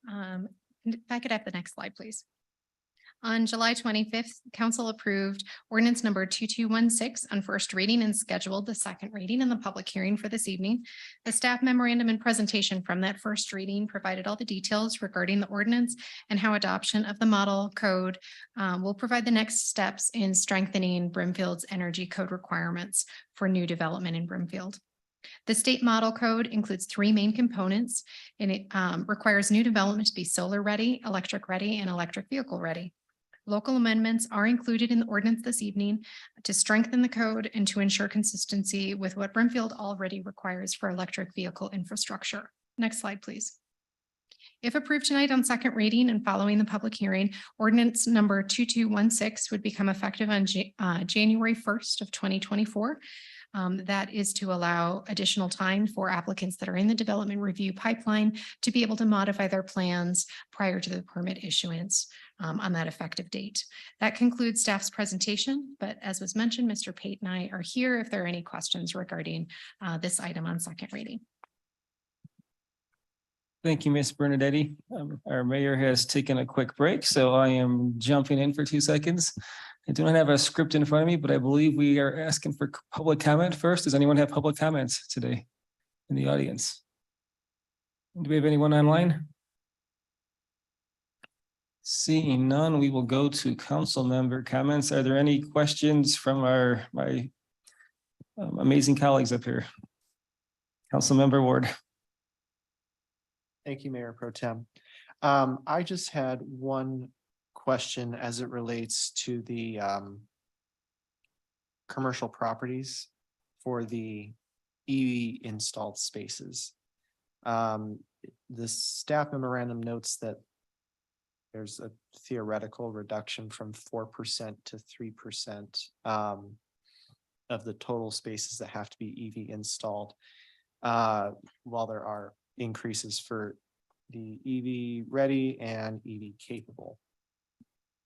If I could have the next slide, please. On July 25th, council approved ordinance number 2216 on first reading and scheduled the second reading and the public hearing for this evening. The staff memorandum and presentation from that first reading provided all the details regarding the ordinance and how adoption of the model code will provide the next steps in strengthening Brimfield's energy code requirements for new development in Brimfield. The state model code includes three main components, and it requires new development to be solar ready, electric ready, and electric vehicle ready. Local amendments are included in the ordinance this evening to strengthen the code and to ensure consistency with what Brimfield already requires for electric vehicle infrastructure. Next slide, please. If approved tonight on second reading and following the public hearing, ordinance number 2216 would become effective on January 1st of 2024. That is to allow additional time for applicants that are in the development review pipeline to be able to modify their plans prior to the permit issuance on that effective date. That concludes staff's presentation, but as was mentioned, Mr. Pate and I are here if there are any questions regarding this item on second reading. Thank you, Ms. Bernadetti. Our mayor has taken a quick break, so I am jumping in for 2 seconds. I do not have a script in front of me, but I believe we are asking for public comment first. Does anyone have public comments today in the audience? Do we have anyone online? Seeing none, we will go to council member comments. Are there any questions from my amazing colleagues up here. Councilmember Ward. Thank you, Mayor Pro Tem. I just had one question as it relates to the commercial properties for the EV installed spaces. The staff memorandum notes that there's a theoretical reduction from 4% to 3% of the total spaces that have to be EV installed. While there are increases for the EV ready and EV capable.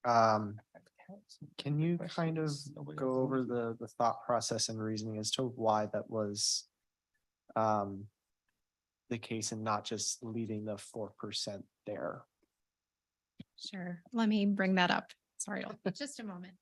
Can you kind of go over the thought process and reasoning as to why that was the case and not just leaving the 4% there? Sure, let me bring that up. Sorry, just a moment.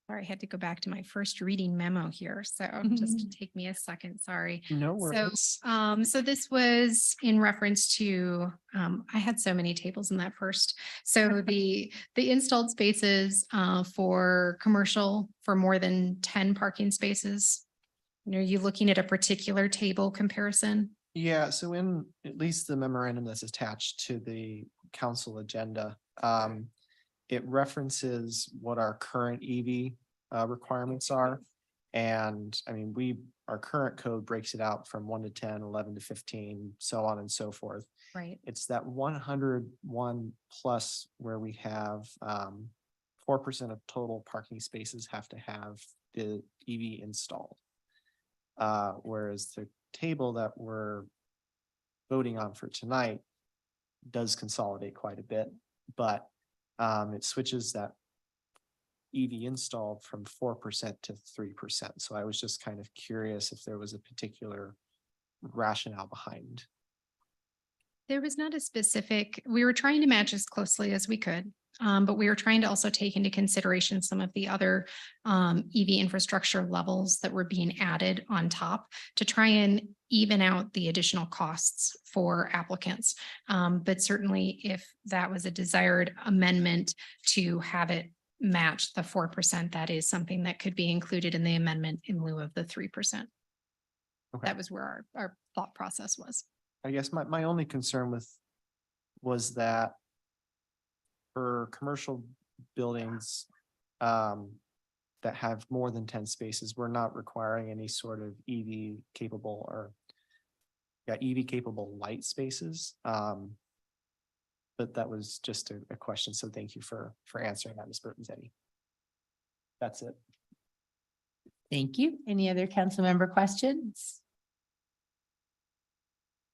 Sorry, I had to go back to my first reading memo here, so just take me a second, sorry. No worries. So this was in reference to, I had so many tables in that first. So the installed spaces for commercial for more than 10 parking spaces. Are you looking at a particular table comparison? Yeah, so in at least the memorandum that's attached to the council agenda, it references what our current EV requirements are. And I mean, our current code breaks it out from 1 to 10, 11 to 15, so on and so forth. Right. It's that 101 plus where we have 4% of total parking spaces have to have the EV installed. Whereas the table that we're voting on for tonight does consolidate quite a bit, but it switches that EV installed from 4% to 3%. So I was just kind of curious if there was a particular rationale behind. There was not a specific, we were trying to match as closely as we could. But we were trying to also take into consideration some of the other EV infrastructure levels that were being added on top to try and even out the additional costs for applicants. But certainly if that was a desired amendment to have it match the 4%, that is something that could be included in the amendment in lieu of the 3%. Okay. That was where our thought process was. I guess my only concern was that for commercial buildings that have more than 10 spaces, we're not requiring any sort of EV capable or EV capable light spaces. But that was just a question. So thank you for answering that, Ms. Burton-Zetti. That's it. Thank you. Any other council member questions?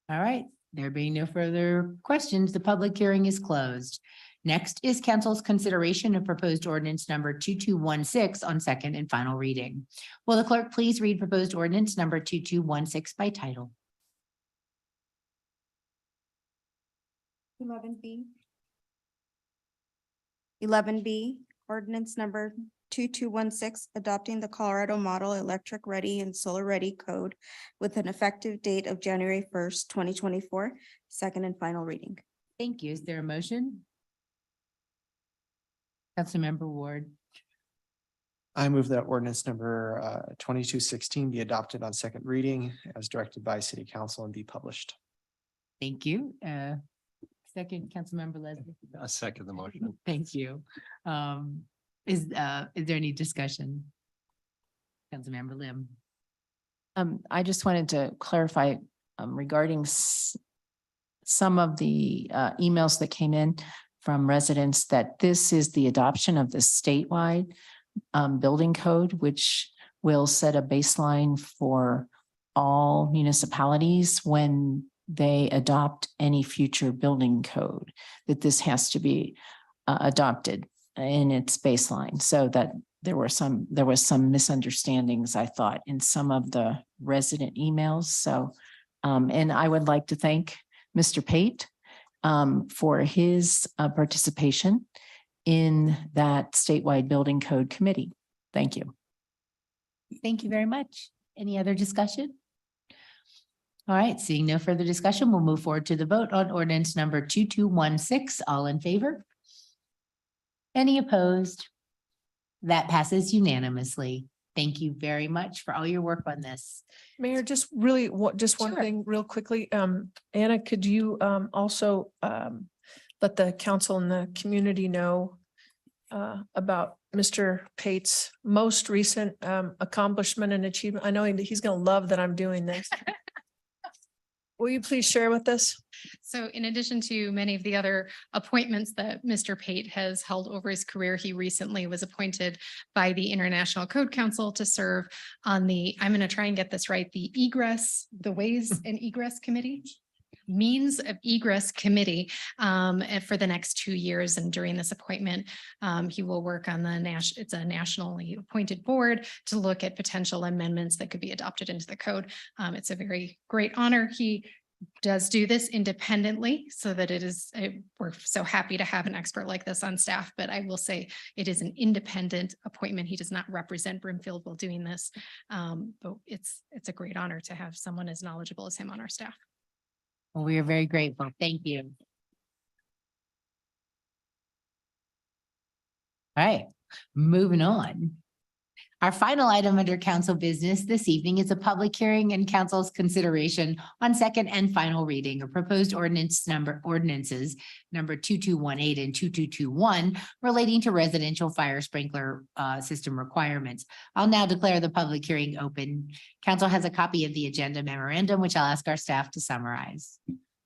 All right, there being no further questions, the public hearing is closed. Next is council's consideration of proposed ordinance number 2216 on second and final reading. Will the clerk please read proposed ordinance number 2216 by title? 11B. 11B, ordinance number 2216, adopting the Colorado Model Electric Ready and Solar Ready Code with an effective date of January 1st, 2024, second and final reading. Thank you. Is there a motion? Councilmember Ward. I move that ordinance number 2216 be adopted on second reading as directed by City Council and be published. Thank you. Second, Councilmember Leslie. I second the motion. Thank you. Is there any discussion? Councilmember Lim. I just wanted to clarify regarding some of the emails that came in from residents that this is the adoption of the statewide building code, which will set a baseline for all municipalities when they adopt any future building code, that this has to be adopted in its baseline, so that there was some misunderstandings, I thought, in some of the resident emails. So, and I would like to thank Mr. Pate for his participation in that statewide building code committee. Thank you. Thank you very much. Any other discussion? All right, seeing no further discussion, we'll move forward to the vote on ordinance number 2216. All in favor? Any opposed? That passes unanimously. Thank you very much for all your work on this. Mayor, just really, just one Sure. thing real quickly. Anna, could you also let the council and the community know about Mr. Pate's most recent accomplishment and achievement? I know he's going to love that I'm doing this. Will you please share with us? So in addition to many of the other appointments that Mr. Pate has held over his career, he recently was appointed by the International Code Council to serve on the, I'm going to try and get this right, the Ways and Egress Committee. Means of Egress Committee and for the next 2 years. And during this appointment, he will work on it's a nationally appointed board to look at potential amendments that could be adopted into the code. It's a very great honor. He does do this independently so that we're so happy to have an expert like this on staff, but I will say it is an independent appointment. He does not represent Brimfield while doing this. But it's a great honor to have someone as knowledgeable as him on our staff. Well, we are very grateful. Thank you. All right, moving on. Our final item under council business this evening is a public hearing and council's consideration on second and final reading of proposed ordinances number 2218 and 2221 relating to residential fire sprinkler system requirements. I'll now declare the public hearing open. Council has a copy of the agenda memorandum, which I'll ask our staff to summarize.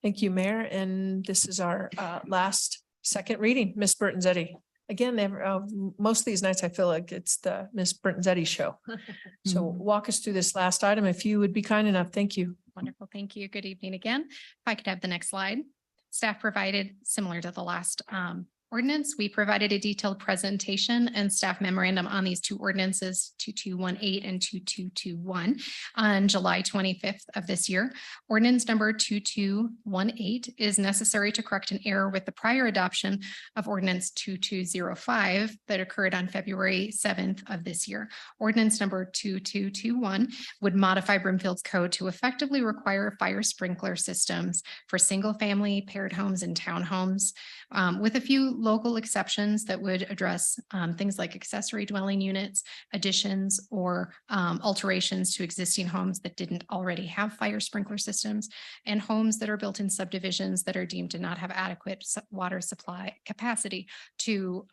Thank you, Mayor. And this is our last second reading. Ms. Burton-Zetti. Again, most of these nights, I feel like it's the Ms. Burton-Zetti show. So walk us through this last item, if you would be kind enough. Thank you. Wonderful. Thank you. Good evening again. If I could have the next slide. Staff provided, similar to the last ordinance, we provided a detailed presentation and staff memorandum on these two ordinances, 2218 and 2221 on July 25th of this year. Ordinance number 2218 is necessary to correct an error with the prior adoption of ordinance 2205 that occurred on February 7th of this year. Ordinance number 2221 would modify Brimfield's code to effectively require fire sprinkler systems for single-family, paired homes, and townhomes, with a few local exceptions that would address things like accessory dwelling units, additions, or alterations to existing homes that didn't already have fire sprinkler systems, and homes that are built in subdivisions that are deemed to not have adequate water supply capacity to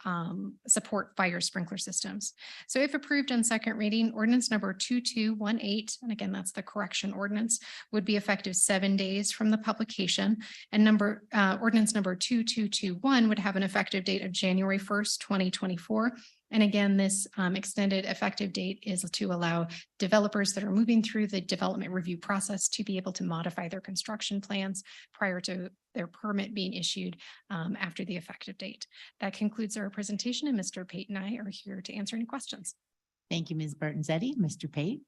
support fire sprinkler systems. So if approved on second reading, ordinance number 2218, and again, that's the correction ordinance, would be effective 7 days from the publication, and ordinance number 2221 would have an effective date of January 1st, 2024. And again, this extended effective date is to allow developers that are moving through the development review process to be able to modify their construction plans prior to their permit being issued after the effective date. That concludes our presentation, and Mr. Pate and I are here to answer any questions. Thank you, Ms. Burton-Zetti. Mr. Pate.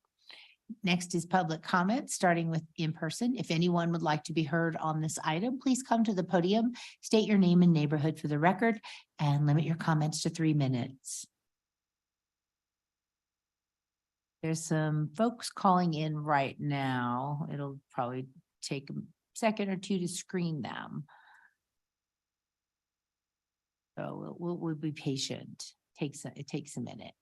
Next is public comment, starting with in person. If anyone would like to be heard on this item, please come to the podium, state your name and neighborhood for the record, and limit your comments to 3 minutes. There's some folks calling in right now. It'll probably take a second or two to screen them. So we'll be patient. It takes a minute.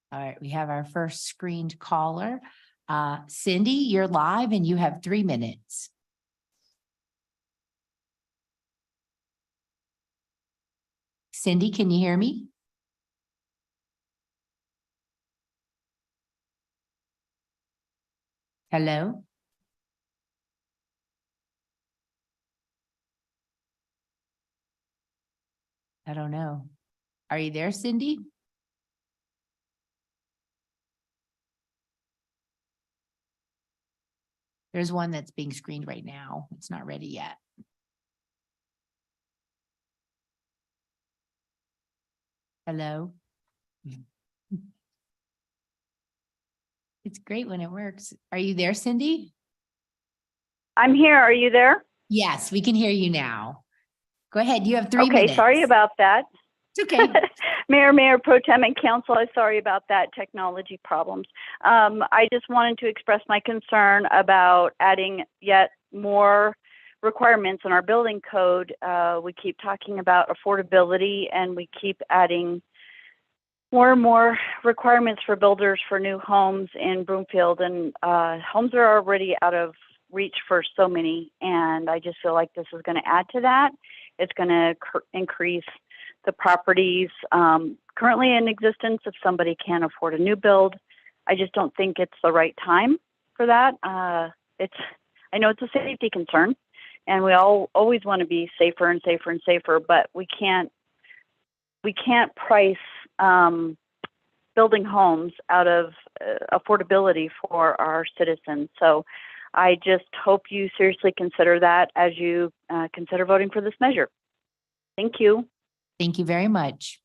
All right, we have our first screened caller. Cindy, you're live and you have 3 minutes. Cindy, can you hear me? Hello? I don't know. Are you there, Cindy? There's one that's being screened right now. It's not ready yet. Hello? It's great when it works. Are you there, Cindy? I'm here. Are you there? Yes, we can hear you now. Go ahead. You have 3 Okay, minutes. sorry about that. It's okay. Mayor Pro Tem and Council, I'm sorry about that technology problems. I just wanted to express my concern about adding yet more requirements in our building code. We keep talking about affordability and we keep adding more and more requirements for builders for new homes in Broomfield, and homes are already out of reach for so many. And I just feel like this is going to add to that. It's going to increase the properties currently in existence if somebody can't afford a new build. I just don't think it's the right time for that. I know it's a safety concern, and we all always want to be safer and safer and safer, but we can't price building homes out of affordability for our citizens. So I just hope you seriously consider that as you consider voting for this measure. Thank you. Thank you very much.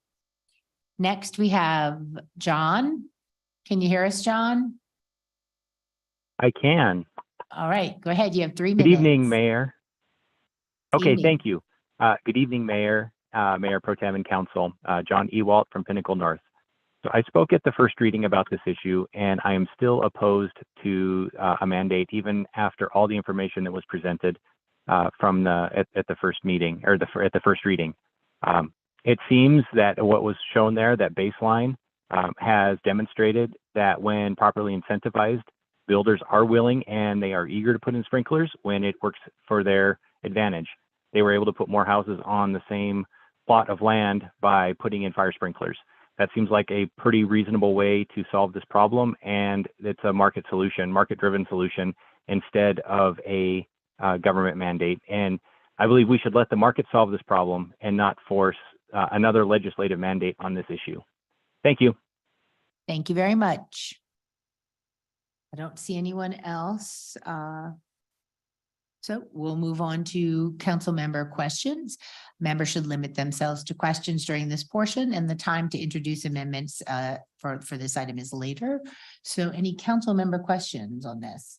Next, we have John. Can you hear us, John? I can. All right, go ahead. You have 3 Good minutes. evening, Mayor. Okay, Evening. thank you. Good evening, Mayor, Mayor Pro Tem and Council, John Ewalt from Pinnacle North. So I spoke at the first reading about this issue, and I am still opposed to a mandate even after all the information that was presented from at the first meeting or at the first reading. It seems that what was shown there, that baseline, has demonstrated that when properly incentivized, builders are willing and they are eager to put in sprinklers when it works for their advantage. They were able to put more houses on the same plot of land by putting in fire sprinklers. That seems like a pretty reasonable way to solve this problem, and it's a market solution, market-driven solution, instead of a government mandate. And I believe we should let the market solve this problem and not force another legislative mandate on this issue. Thank you. Thank you very much. I don't see anyone else. So we'll move on to council member questions. Members should limit themselves to questions during this portion, and the time to introduce amendments for this item is later. So any council member questions on this?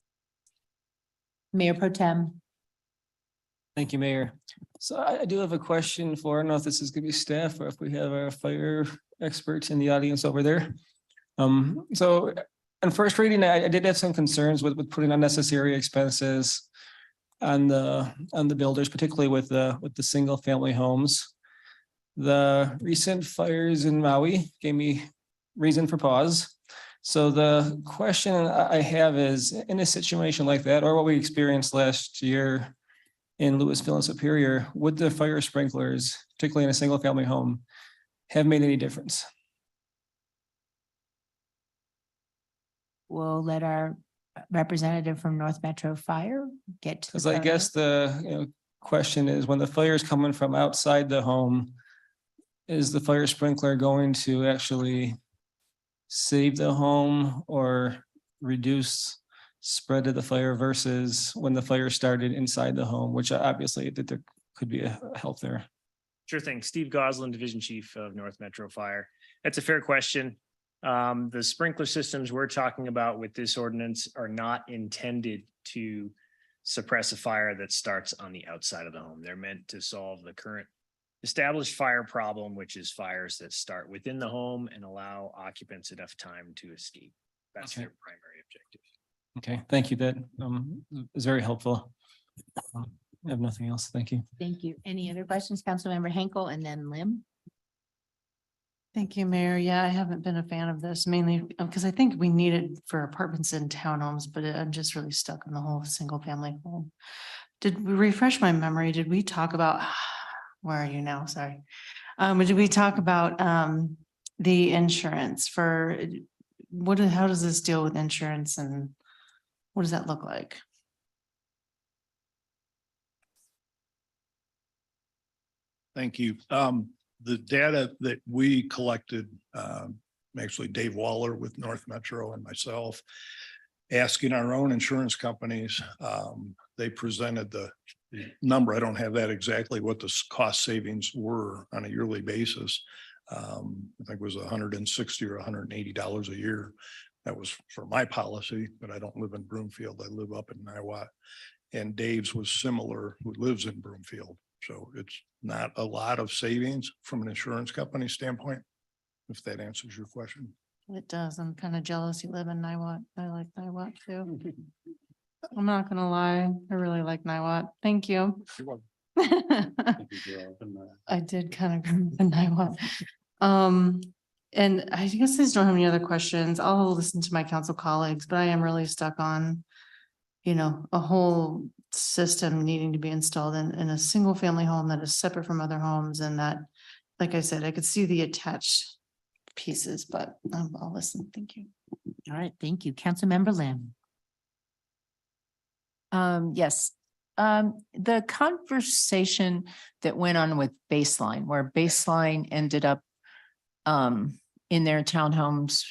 Mayor Pro Tem. Thank you, Mayor. So I do have a question for, I don't know if this is gonna be staff or if we have our fire experts in the audience over there. So on first reading, I did have some concerns with putting unnecessary expenses on the builders, particularly with the single family homes. The recent fires in Maui gave me reason for pause. So the question I have is, in a situation like that, or what we experienced last year in Louisville and Superior, would the fire sprinklers, particularly in a single family home, have made any difference? We'll let our representative from North Metro Fire get to. Because I guess the question is, when the fire is coming from outside the home, is the fire sprinkler going to actually save the home or reduce spread of the fire versus when the fire started inside the home, which obviously that there could be a help there. Sure thing. Steve Goslin, Division Chief of North Metro Fire. That's a fair question. The sprinkler systems we're talking about with this ordinance are not intended to suppress a fire that starts on the outside of the home. They're meant to solve the current established fire problem, which is fires that start within the home and allow occupants enough time to escape. That's Okay. their primary objective. Okay, thank you. That is very helpful. I have nothing else. Thank you. Thank you. Any other questions, Councilmember Henkel and then Lim? Thank you, Mayor. Yeah, I haven't been a fan of this mainly because I think we need it for apartments and townhomes, but I'm just really stuck in the whole single family home. Did we refresh my memory? Did we talk about, where are you now? Sorry. Did we talk about the insurance for how does this deal with insurance and what does that look like? Thank you. The data that we collected, actually Dave Waller with North Metro and myself, asking our own insurance companies, they presented the number. I don't have that exactly what the cost savings were on a yearly basis. I think it was $160 or $180 a year. That was for my policy, but I don't live in Broomfield. I live up in Niwot. And Dave's was similar, who lives in Broomfield. So it's not a lot of savings from an insurance company standpoint, if that answers your question. It does. I'm kind of jealous you live in Niwot. I like Niwot too. I'm not gonna lie. I really like Niwot. Thank you. I did kind of grow up in Niwot. And I guess I just don't have any other questions. I'll listen to my council colleagues, but I am really stuck on, you know, a whole system needing to be installed in a single family home that is separate from other homes, and that, like I said, I could see the attached pieces, but I'll listen. Thank you. All right, thank you. Councilmember Lim. Yes, the conversation that went on with Baseline, where Baseline ended up in their townhomes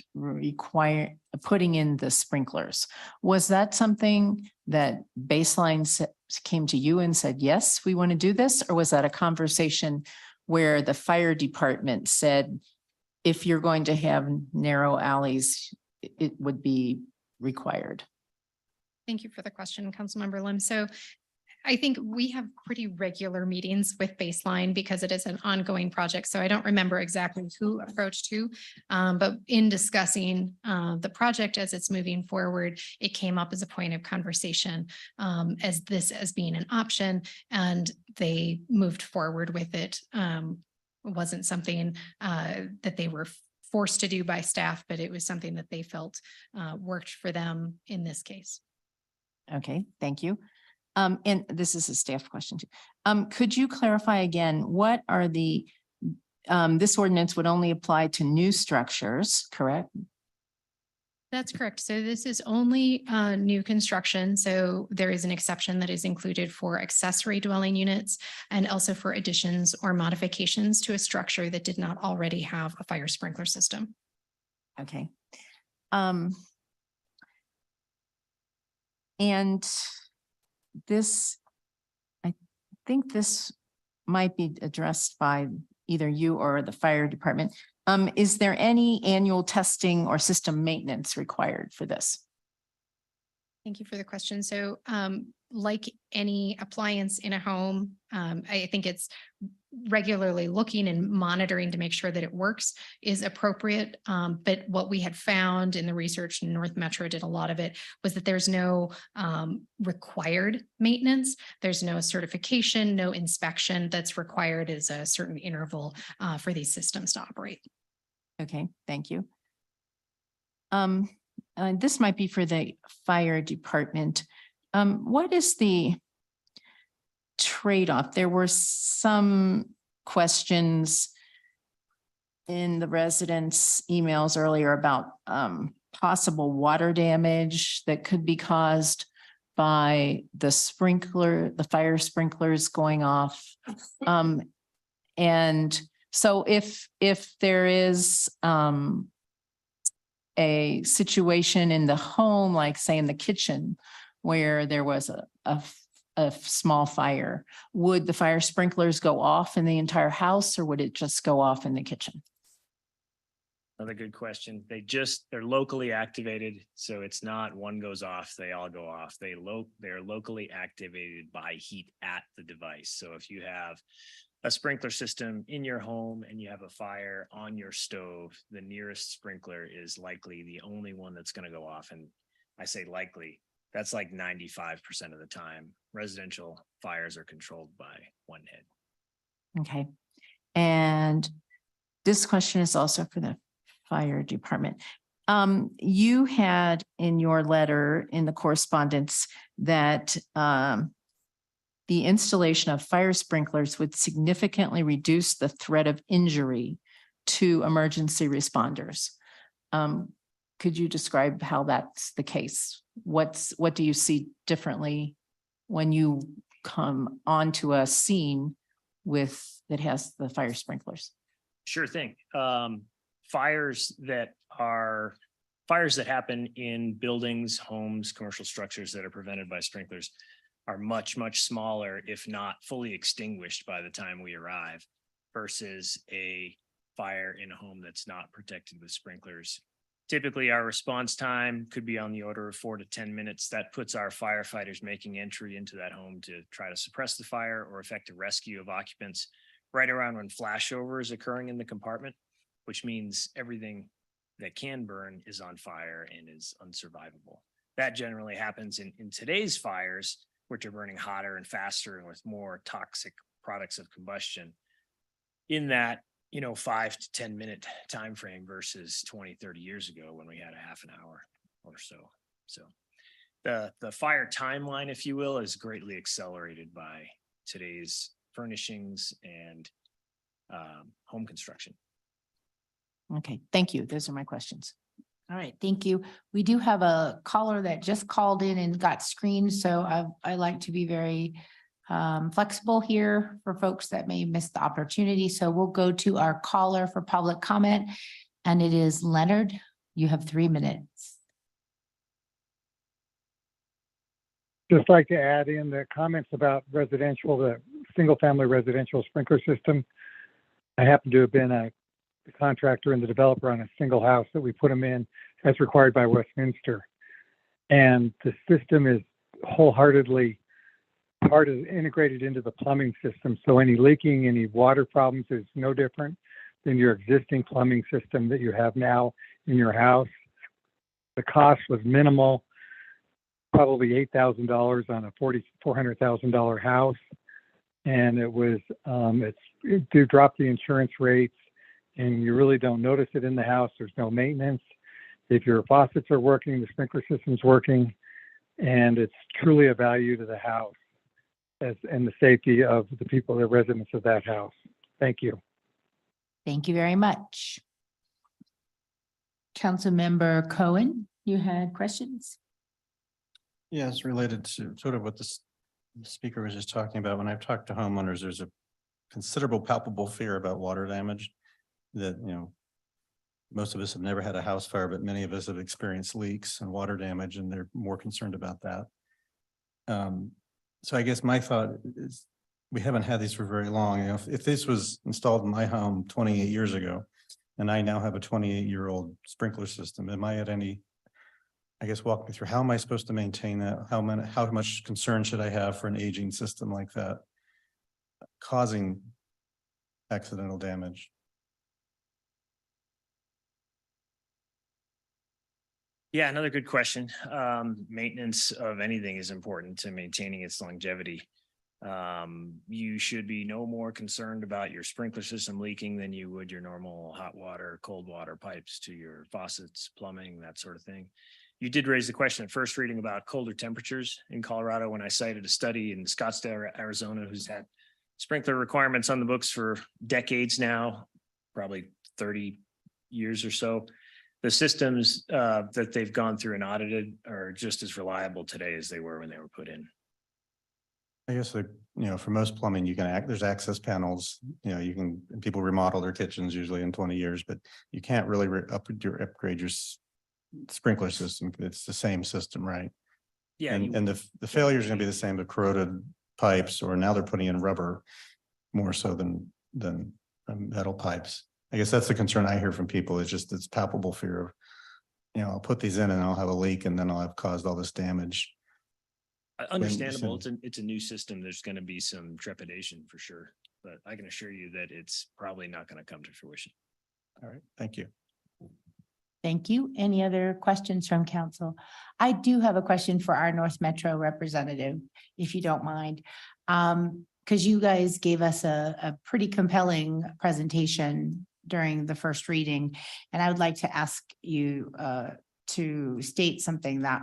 putting in the sprinklers. Was that something that Baseline came to you and said, yes, we want to do this? Or was that a conversation where the fire department said, if you're going to have narrow alleys, it would be required? Thank you for the question, Councilmember Lim. So I think we have pretty regular meetings with Baseline because it is an ongoing project. So I don't remember exactly who approached who, but in discussing the project as it's moving forward, it came up as a point of conversation as being an option, and they moved forward with it. It wasn't something that they were forced to do by staff, but it was something that they felt worked for them in this case. Okay, thank you. And this is a staff question too. Could you clarify again, what are the, this ordinance would only apply to new structures, correct? That's correct. So this is only new construction. So there is an exception that is included for accessory dwelling units and also for additions or modifications to a structure that did not already have a fire sprinkler system. Okay. And this, I think this might be addressed by either you or the fire department. Is there any annual testing or system maintenance required for this? Thank you for the question. So like any appliance in a home, I think it's regularly looking and monitoring to make sure that it works is appropriate. But what we had found in the research, and North Metro did a lot of it, was that there's no required maintenance. There's no certification, no inspection that's required as a certain interval for these systems to operate. Okay, thank you. This might be for the fire department. What is the trade-off? There were some questions in the residents' emails earlier about possible water damage that could be caused by the fire sprinklers going off. And so if there is a situation in the home, like say in the kitchen, where there was a small fire, would the fire sprinklers go off in the entire house, or would it just go off in the kitchen? Another good question. They're locally activated. So it's not one goes off, they all go off. They're locally activated by heat at the device. So if you have a sprinkler system in your home and you have a fire on your stove, the nearest sprinkler is likely the only one that's going to go off. And I say likely, that's like 95% of the time. Residential fires are controlled by one head. Okay. And this question is also for the fire department. You had in your letter in the correspondence that the installation of fire sprinklers would significantly reduce the threat of injury to emergency responders. Could you describe how that's the case? What do you see differently when you come onto a scene that has the fire sprinklers? Sure thing. Fires that are fires that happen in buildings, homes, commercial structures that are prevented by sprinklers are much, much smaller, if not fully extinguished by the time we arrive, versus a fire in a home that's not protected with sprinklers. Typically, our response time could be on the order of 4 to 10 minutes. That puts our firefighters making entry into that home to try to suppress the fire or effect a rescue of occupants right around when flashover is occurring in the compartment, which means everything that can burn is on fire and is unsurvivable. That generally happens in today's fires, which are burning hotter and faster and with more toxic products of combustion in that 5 to 10 minute time frame versus 20, 30 years ago when we had a half an hour or so. So the fire timeline, if you will, is greatly accelerated by today's furnishings and home construction. Okay, thank you. Those are my questions. All right, thank you. We do have a caller that just called in and got screened, so I like to be very flexible here for folks that may miss the opportunity. So we'll go to our caller for public comment, and it is Leonard. You have 3 minutes. Just like to add in the comments about residential, the single-family residential sprinkler system. I happen to have been the contractor and the developer on a single house that we put them in as required by Westminster. And the system is wholeheartedly integrated into the plumbing system. So any leaking, any water problems is no different than your existing plumbing system that you have now in your house. The cost was minimal, probably $8,000 on a $400,000 house. And it was, it do drop the insurance rates and you really don't notice it in the house. There's no maintenance. If your faucets are working, the sprinkler system's working, and it's truly a value to the house and the safety of the people, the residents of that house. Thank you. Thank you very much. Councilmember Cohen, you had questions? Yeah, it's related to sort of what the speaker was just talking about. When I've talked to homeowners, there's a considerable palpable fear about water damage that, most of us have never had a house fire, but many of us have experienced leaks and water damage, and they're more concerned about that. So I guess my thought is we haven't had these for very long. If this was installed in my home 28 years ago, and I now have a 28-year-old sprinkler system, am I at any, I guess, walk me through, how am I supposed to maintain that? How much concern should I have for an aging system like that causing accidental damage? Yeah, another good question. Maintenance of anything is important to maintaining its longevity. You should be no more concerned about your sprinkler system leaking than you would your normal hot water, cold water pipes to your faucets, plumbing, that sort of thing. You did raise the question at first reading about colder temperatures in Colorado when I cited a study in Scottsdale, Arizona, who's had sprinkler requirements on the books for decades now, probably 30 years or so. The systems that they've gone through and audited are just as reliable today as they were when they were put in. I guess, for most plumbing, there's access panels, people remodel their kitchens usually in 20 years, but you can't really upgrade your sprinkler system. It's the same system, right? Yeah. And the failure is going to be the same with corroded pipes, or now they're putting in rubber more so than metal pipes. I guess that's the concern I hear from people, is just this palpable fear of, I'll put these in and I'll have a leak and then I'll have caused all this damage. Understandable. It's a new system. There's going to be some trepidation for sure, but I can assure you that it's probably not going to come to fruition. All right. Thank you. Thank you. Any other questions from council? I do have a question for our North Metro representative, if you don't mind. Because you guys gave us a pretty compelling presentation during the first reading. And I would like to ask you to state something that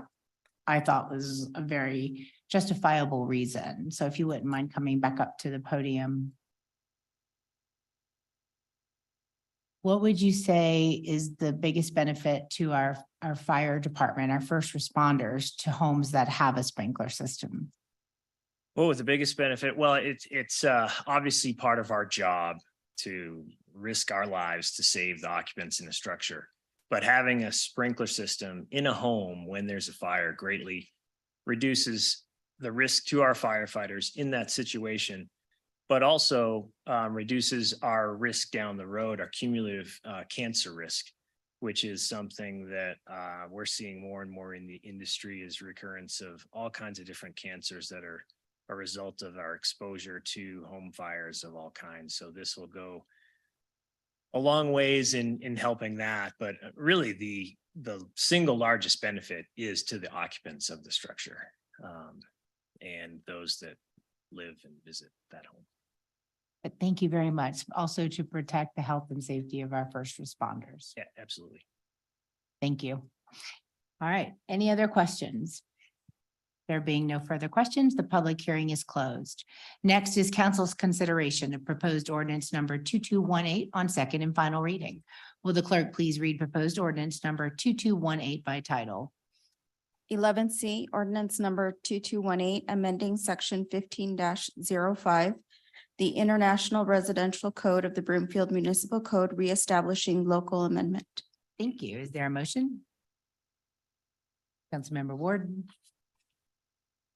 I thought was a very justifiable reason. So if you wouldn't mind coming back up to the podium. What would you say is the biggest benefit to our fire department, our first responders, to homes that have a sprinkler system? Oh, the biggest benefit? Well, it's obviously part of our job to risk our lives to save the occupants in the structure. But having a sprinkler system in a home when there's a fire greatly reduces the risk to our firefighters in that situation, but also reduces our risk down the road, our cumulative cancer risk, which is something that we're seeing more and more in the industry, is recurrence of all kinds of different cancers that are a result of our exposure to home fires of all kinds. So this will go a long ways in helping that, but really the single largest benefit is to the occupants of the structure and those that live and visit that home. But thank you very much. Also to protect the health and safety of our first responders. Yeah, absolutely. Thank you. All right, any other questions? There being no further questions, the public hearing is closed. Next is council's consideration of proposed ordinance number 2218 on second and final reading. Will the clerk please read proposed ordinance number 2218 by title? 11C, ordinance number 2218, amending section 15-05, the International Residential Code of the Broomfield Municipal Code, reestablishing local amendment. Thank you. Is there a motion? Councilmember Ward.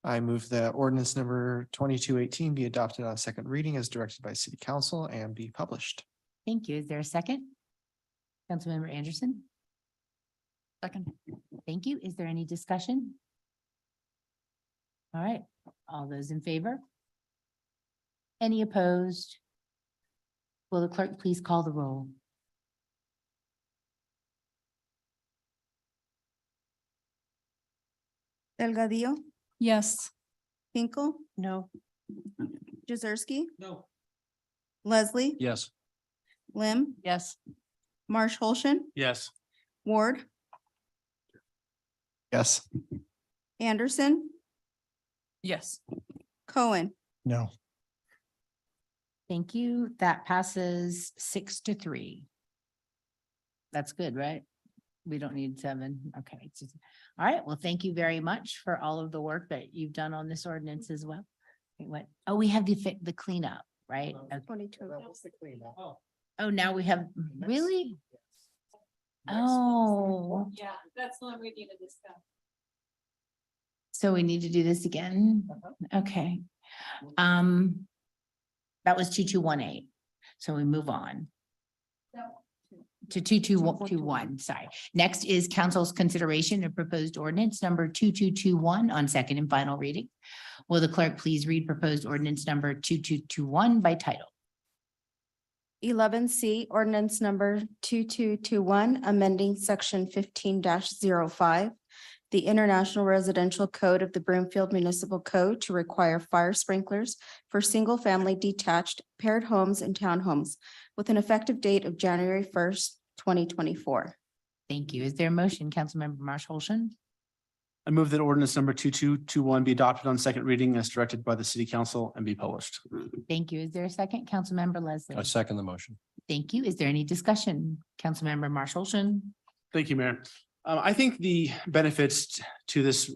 I move that ordinance number 2218 be adopted on second reading as directed by city council and be published. Thank you. Is there a second? Councilmember Anderson. Second. Thank you. Is there any discussion? All right, all those in favor? Any opposed? Will the clerk please call the roll? Delgadillo, Yes. Hinkle, No. Jezerski, No. Leslie, Yes. Lim, Yes. Marsh Holshin, Yes. Ward, Yes. Anderson, Yes. Cohen. No. Thank you. That passes 6-3. That's good, right? We don't need 7. Okay. All right. Well, thank you very much for all of the work that you've done on this ordinance as well. Okay, what? Oh, we have the cleanup, right? Okay. 22. Oh, now we have, really? Oh, Yeah, that's the one we need to discuss. so we need to do this again? Okay. That was 2218. So we move on to 2221, sorry. Next is council's consideration of proposed ordinance number 2221 on second and final reading. Will the clerk please read proposed ordinance number 2221 by title? 11C, ordinance number 2221, amending section 15-05, the International Residential Code of the Broomfield Municipal Code to require fire sprinklers for single-family detached paired homes and townhomes with an effective date of January 1st, 2024. Thank you. Is there a motion, Councilmember Marsh Holshin? I move that ordinance number 2221 be adopted on second reading as directed by the city council and be published. Thank you. Is there a second? Councilmember Leslie? I second the motion. Thank you. Is there any discussion? Councilmember Marsh Holshin? Thank you, Mayor. I think the benefits to this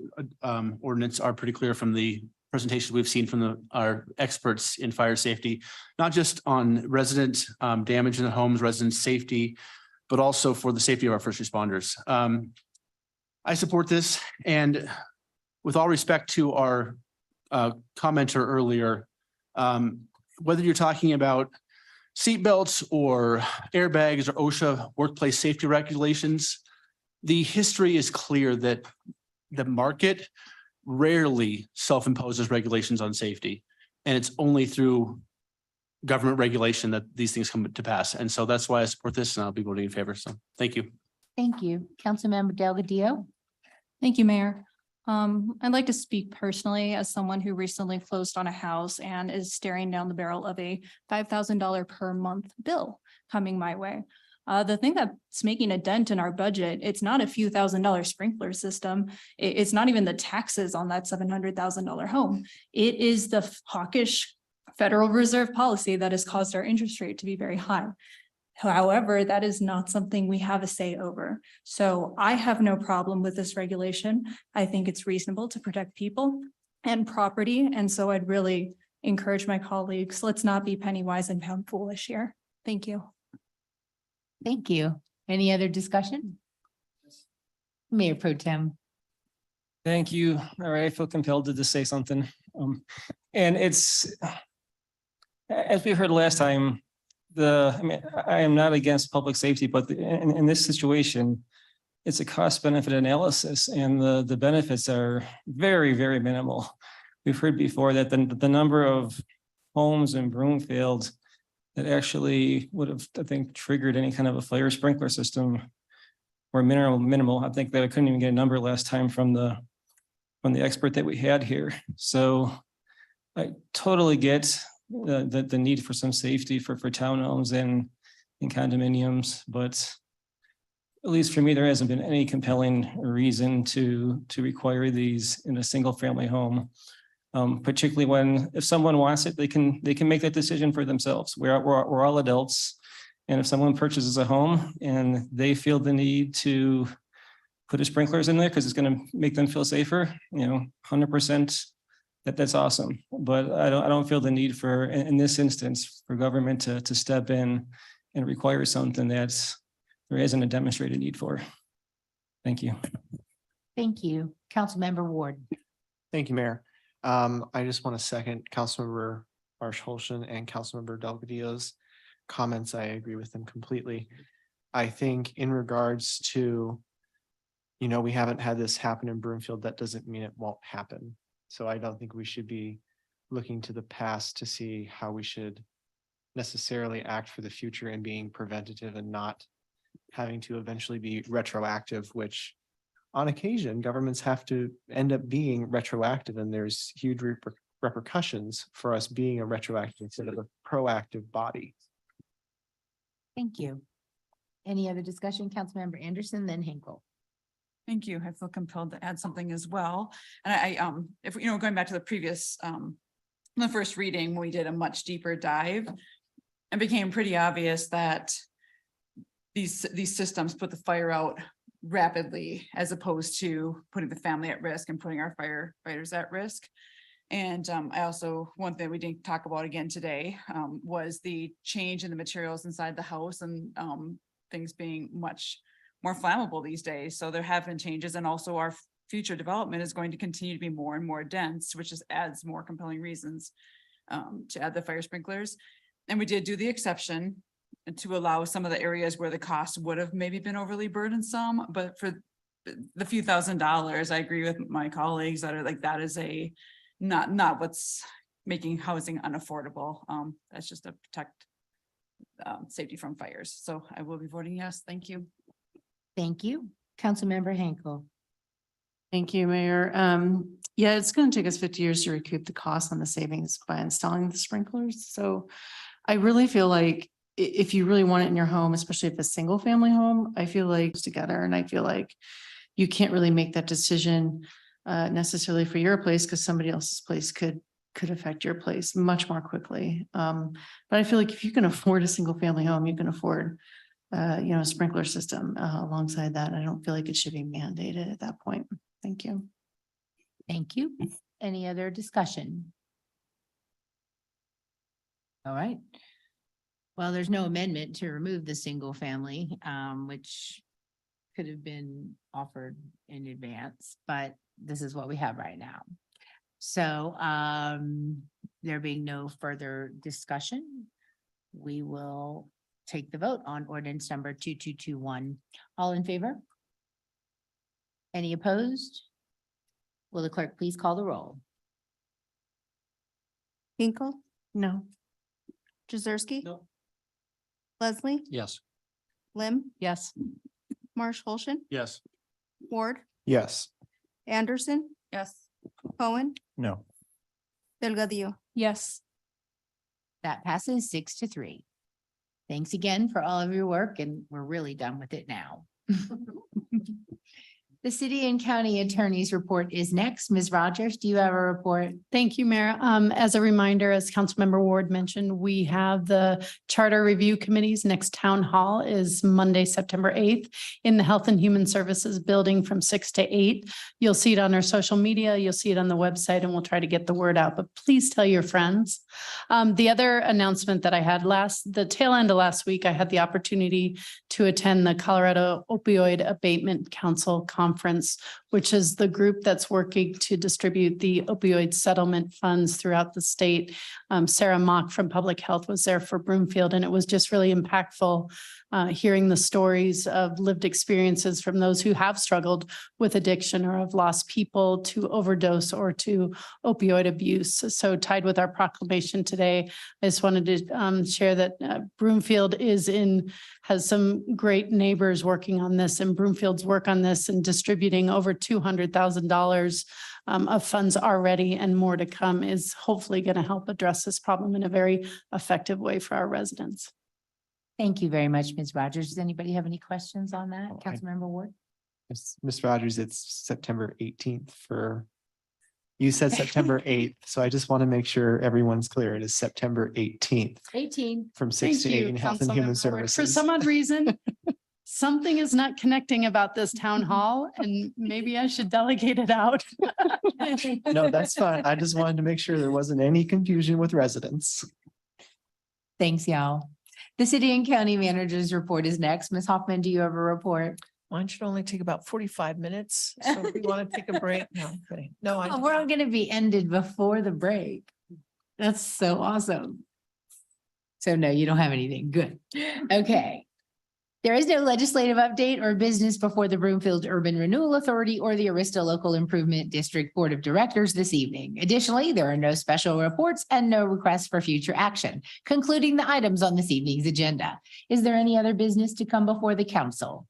ordinance are pretty clear from the presentations we've seen from our experts in fire safety, not just on resident damage in the homes, resident safety, but also for the safety of our first responders. I support this, and with all respect to our commenter earlier, whether you're talking about seatbelts or airbags or OSHA workplace safety regulations, the history is clear that the market rarely self-imposes regulations on safety. And it's only through government regulation that these things come to pass. And so that's why I support this, and I'll be voting in favor. So thank you. Thank you. Councilmember Delgadillo? Thank you, Mayor. I'd like to speak personally as someone who recently closed on a house and is staring down the barrel of a $5,000 per month bill coming my way. The thing that's making a dent in our budget, it's not a few $1,000 sprinkler system. It's not even the taxes on that $700,000 home. It is the hawkish Federal Reserve policy that has caused our interest rate to be very high. However, that is not something we have a say over. So I have no problem with this regulation. I think it's reasonable to protect people and property. And so I'd really encourage my colleagues, let's not be penny wise and pound foolish here. Thank you. Thank you. Any other discussion? Mayor Pro Tem. Thank you. All right, I feel compelled to just say something. And it's, as we heard last time, I mean, I am not against public safety, but in this situation, it's a cost benefit analysis and the benefits are very, very minimal. We've heard before that the number of homes in Broomfield that actually would have, I think, triggered any kind of a fire sprinkler system or minimal. I think that I couldn't even get a number last time from the expert that we had here. So I totally get the need for some safety for townhomes and condominiums, but at least for me, there hasn't been any compelling reason to require these in a single family home. Particularly when, if someone wants it, they can make that decision for themselves. We're all adults. And if someone purchases a home and they feel the need to put the sprinklers in there because it's going to make them feel safer, 100%, that's awesome. But I don't feel the need for, in this instance, for government to step in and require something that there isn't a demonstrated need for. Thank you. Thank you. Councilmember Ward. Thank you, Mayor. I just want to second Councilmember Marsh-Holston and Councilmember Delgadillo's comments. I agree with them completely. I think in regards to, we haven't had this happen in Broomfield, that doesn't mean it won't happen. So I don't think we should be looking to the past to see how we should necessarily act for the future and being preventative and not having to eventually be retroactive, which on occasion governments have to end up being retroactive, and there's huge repercussions for us being a retroactive instead of a proactive body. Thank you. Any other discussion? Councilmember Anderson, then Hinkle. Thank you. I feel compelled to add something as well. And I if going back to the previous, the first reading, we did a much deeper dive. It became pretty obvious that these systems put the fire out rapidly as opposed to putting the family at risk and putting our firefighters at risk. And I also, one thing we didn't talk about again today was the change in the materials inside the house and things being much more flammable these days. So there have been changes, and also our future development is going to continue to be more and more dense, which just adds more compelling reasons to add the fire sprinklers. And we did do the exception to allow some of the areas where the cost would have maybe been overly burdensome, but for the few $1,000s, I agree with my colleagues that are like, that is not what's making housing unaffordable. That's just to protect safety from fires. So I will be voting yes. Thank you. Thank you. Councilmember Hinkle. Thank you, Mayor. Yeah, it's going to take us 50 years to recoup the cost on the savings by installing the sprinklers. So I really feel like if you really want it in your home, especially if it's a single family home, I feel like it's together, and I feel like you can't really make that decision necessarily for your place, because somebody else's place could affect your place much more quickly. But I feel like if you can afford a single family home, you can afford a sprinkler system alongside that. I don't feel like it should be mandated at that point. Thank you. Thank you. Any other discussion? All right. Well, there's no amendment to remove the single family, which could have been offered in advance, but this is what we have right now. So there being no further discussion, we will take the vote on ordinance number 2221. All in favor? Any opposed? Will the clerk please call the roll? Hinkle, No. Jazerski. No. Leslie, Yes. Lim, Yes. Marsh-Holston, Yes. Ward, Yes. Anderson, Yes. Cohen, No. Delgadillo. Yes. That passes 6-3. Thanks again for all of your work, and we're really done with it now. The city and county attorney's report is next. Ms. Rogers, do you have a report? Thank you, Mayor. As a reminder, as Councilmember Ward mentioned, we have the Charter Review Committee's next town hall is Monday, September 8th in the Health and Human Services Building from 6 to 8. You'll see it on our social media. You'll see it on the website, and we'll try to get the word out, but please tell your friends. The other announcement that I had the tail end of last week, I had the opportunity to attend the Colorado Opioid Abatement Council Conference Conference, which is the group that's working to distribute the opioid settlement funds throughout the state. Sarah Mock from Public Health was there for Broomfield, and it was just really impactful hearing the stories of lived experiences from those who have struggled with addiction or have lost people to overdose or to opioid abuse. So tied with our proclamation today, I just wanted to share that Broomfield has some great neighbors working on this, and Broomfield's work on this and distributing over $200,000 of funds already, and more to come is hopefully going to help address this problem in a very effective way for our residents. Thank you very much, Ms. Rogers. Does anybody have any questions on that? Oh, Councilmember Ward? Ms. Rogers, it's September 18th you said September 8th, so I just want to make sure everyone's clear. It is September 18th 18. from 6 to Thank 8 you, in Health and Human Councilmember Ward. For Services. some odd reason, something is not connecting about this town hall, and maybe I should delegate it out. No, that's fine. I just wanted to make sure there wasn't any confusion with residents. Thanks, y'all. The city and county manager's report is next. Ms. Hoffman, do you have a report? Mine should only take about 45 minutes. So if we want to take a break, no, I'm kidding. No, I. Oh, we're all going to be ended before the break. That's so awesome. So no, you don't have anything. Good. Okay. There is no legislative update or business before the Broomfield Urban Renewal Authority or the Arista Local Improvement District Board of Directors this evening. Additionally, there are no special reports and no requests for future action, concluding the items on this evening's agenda. Is there any other business to come before the council?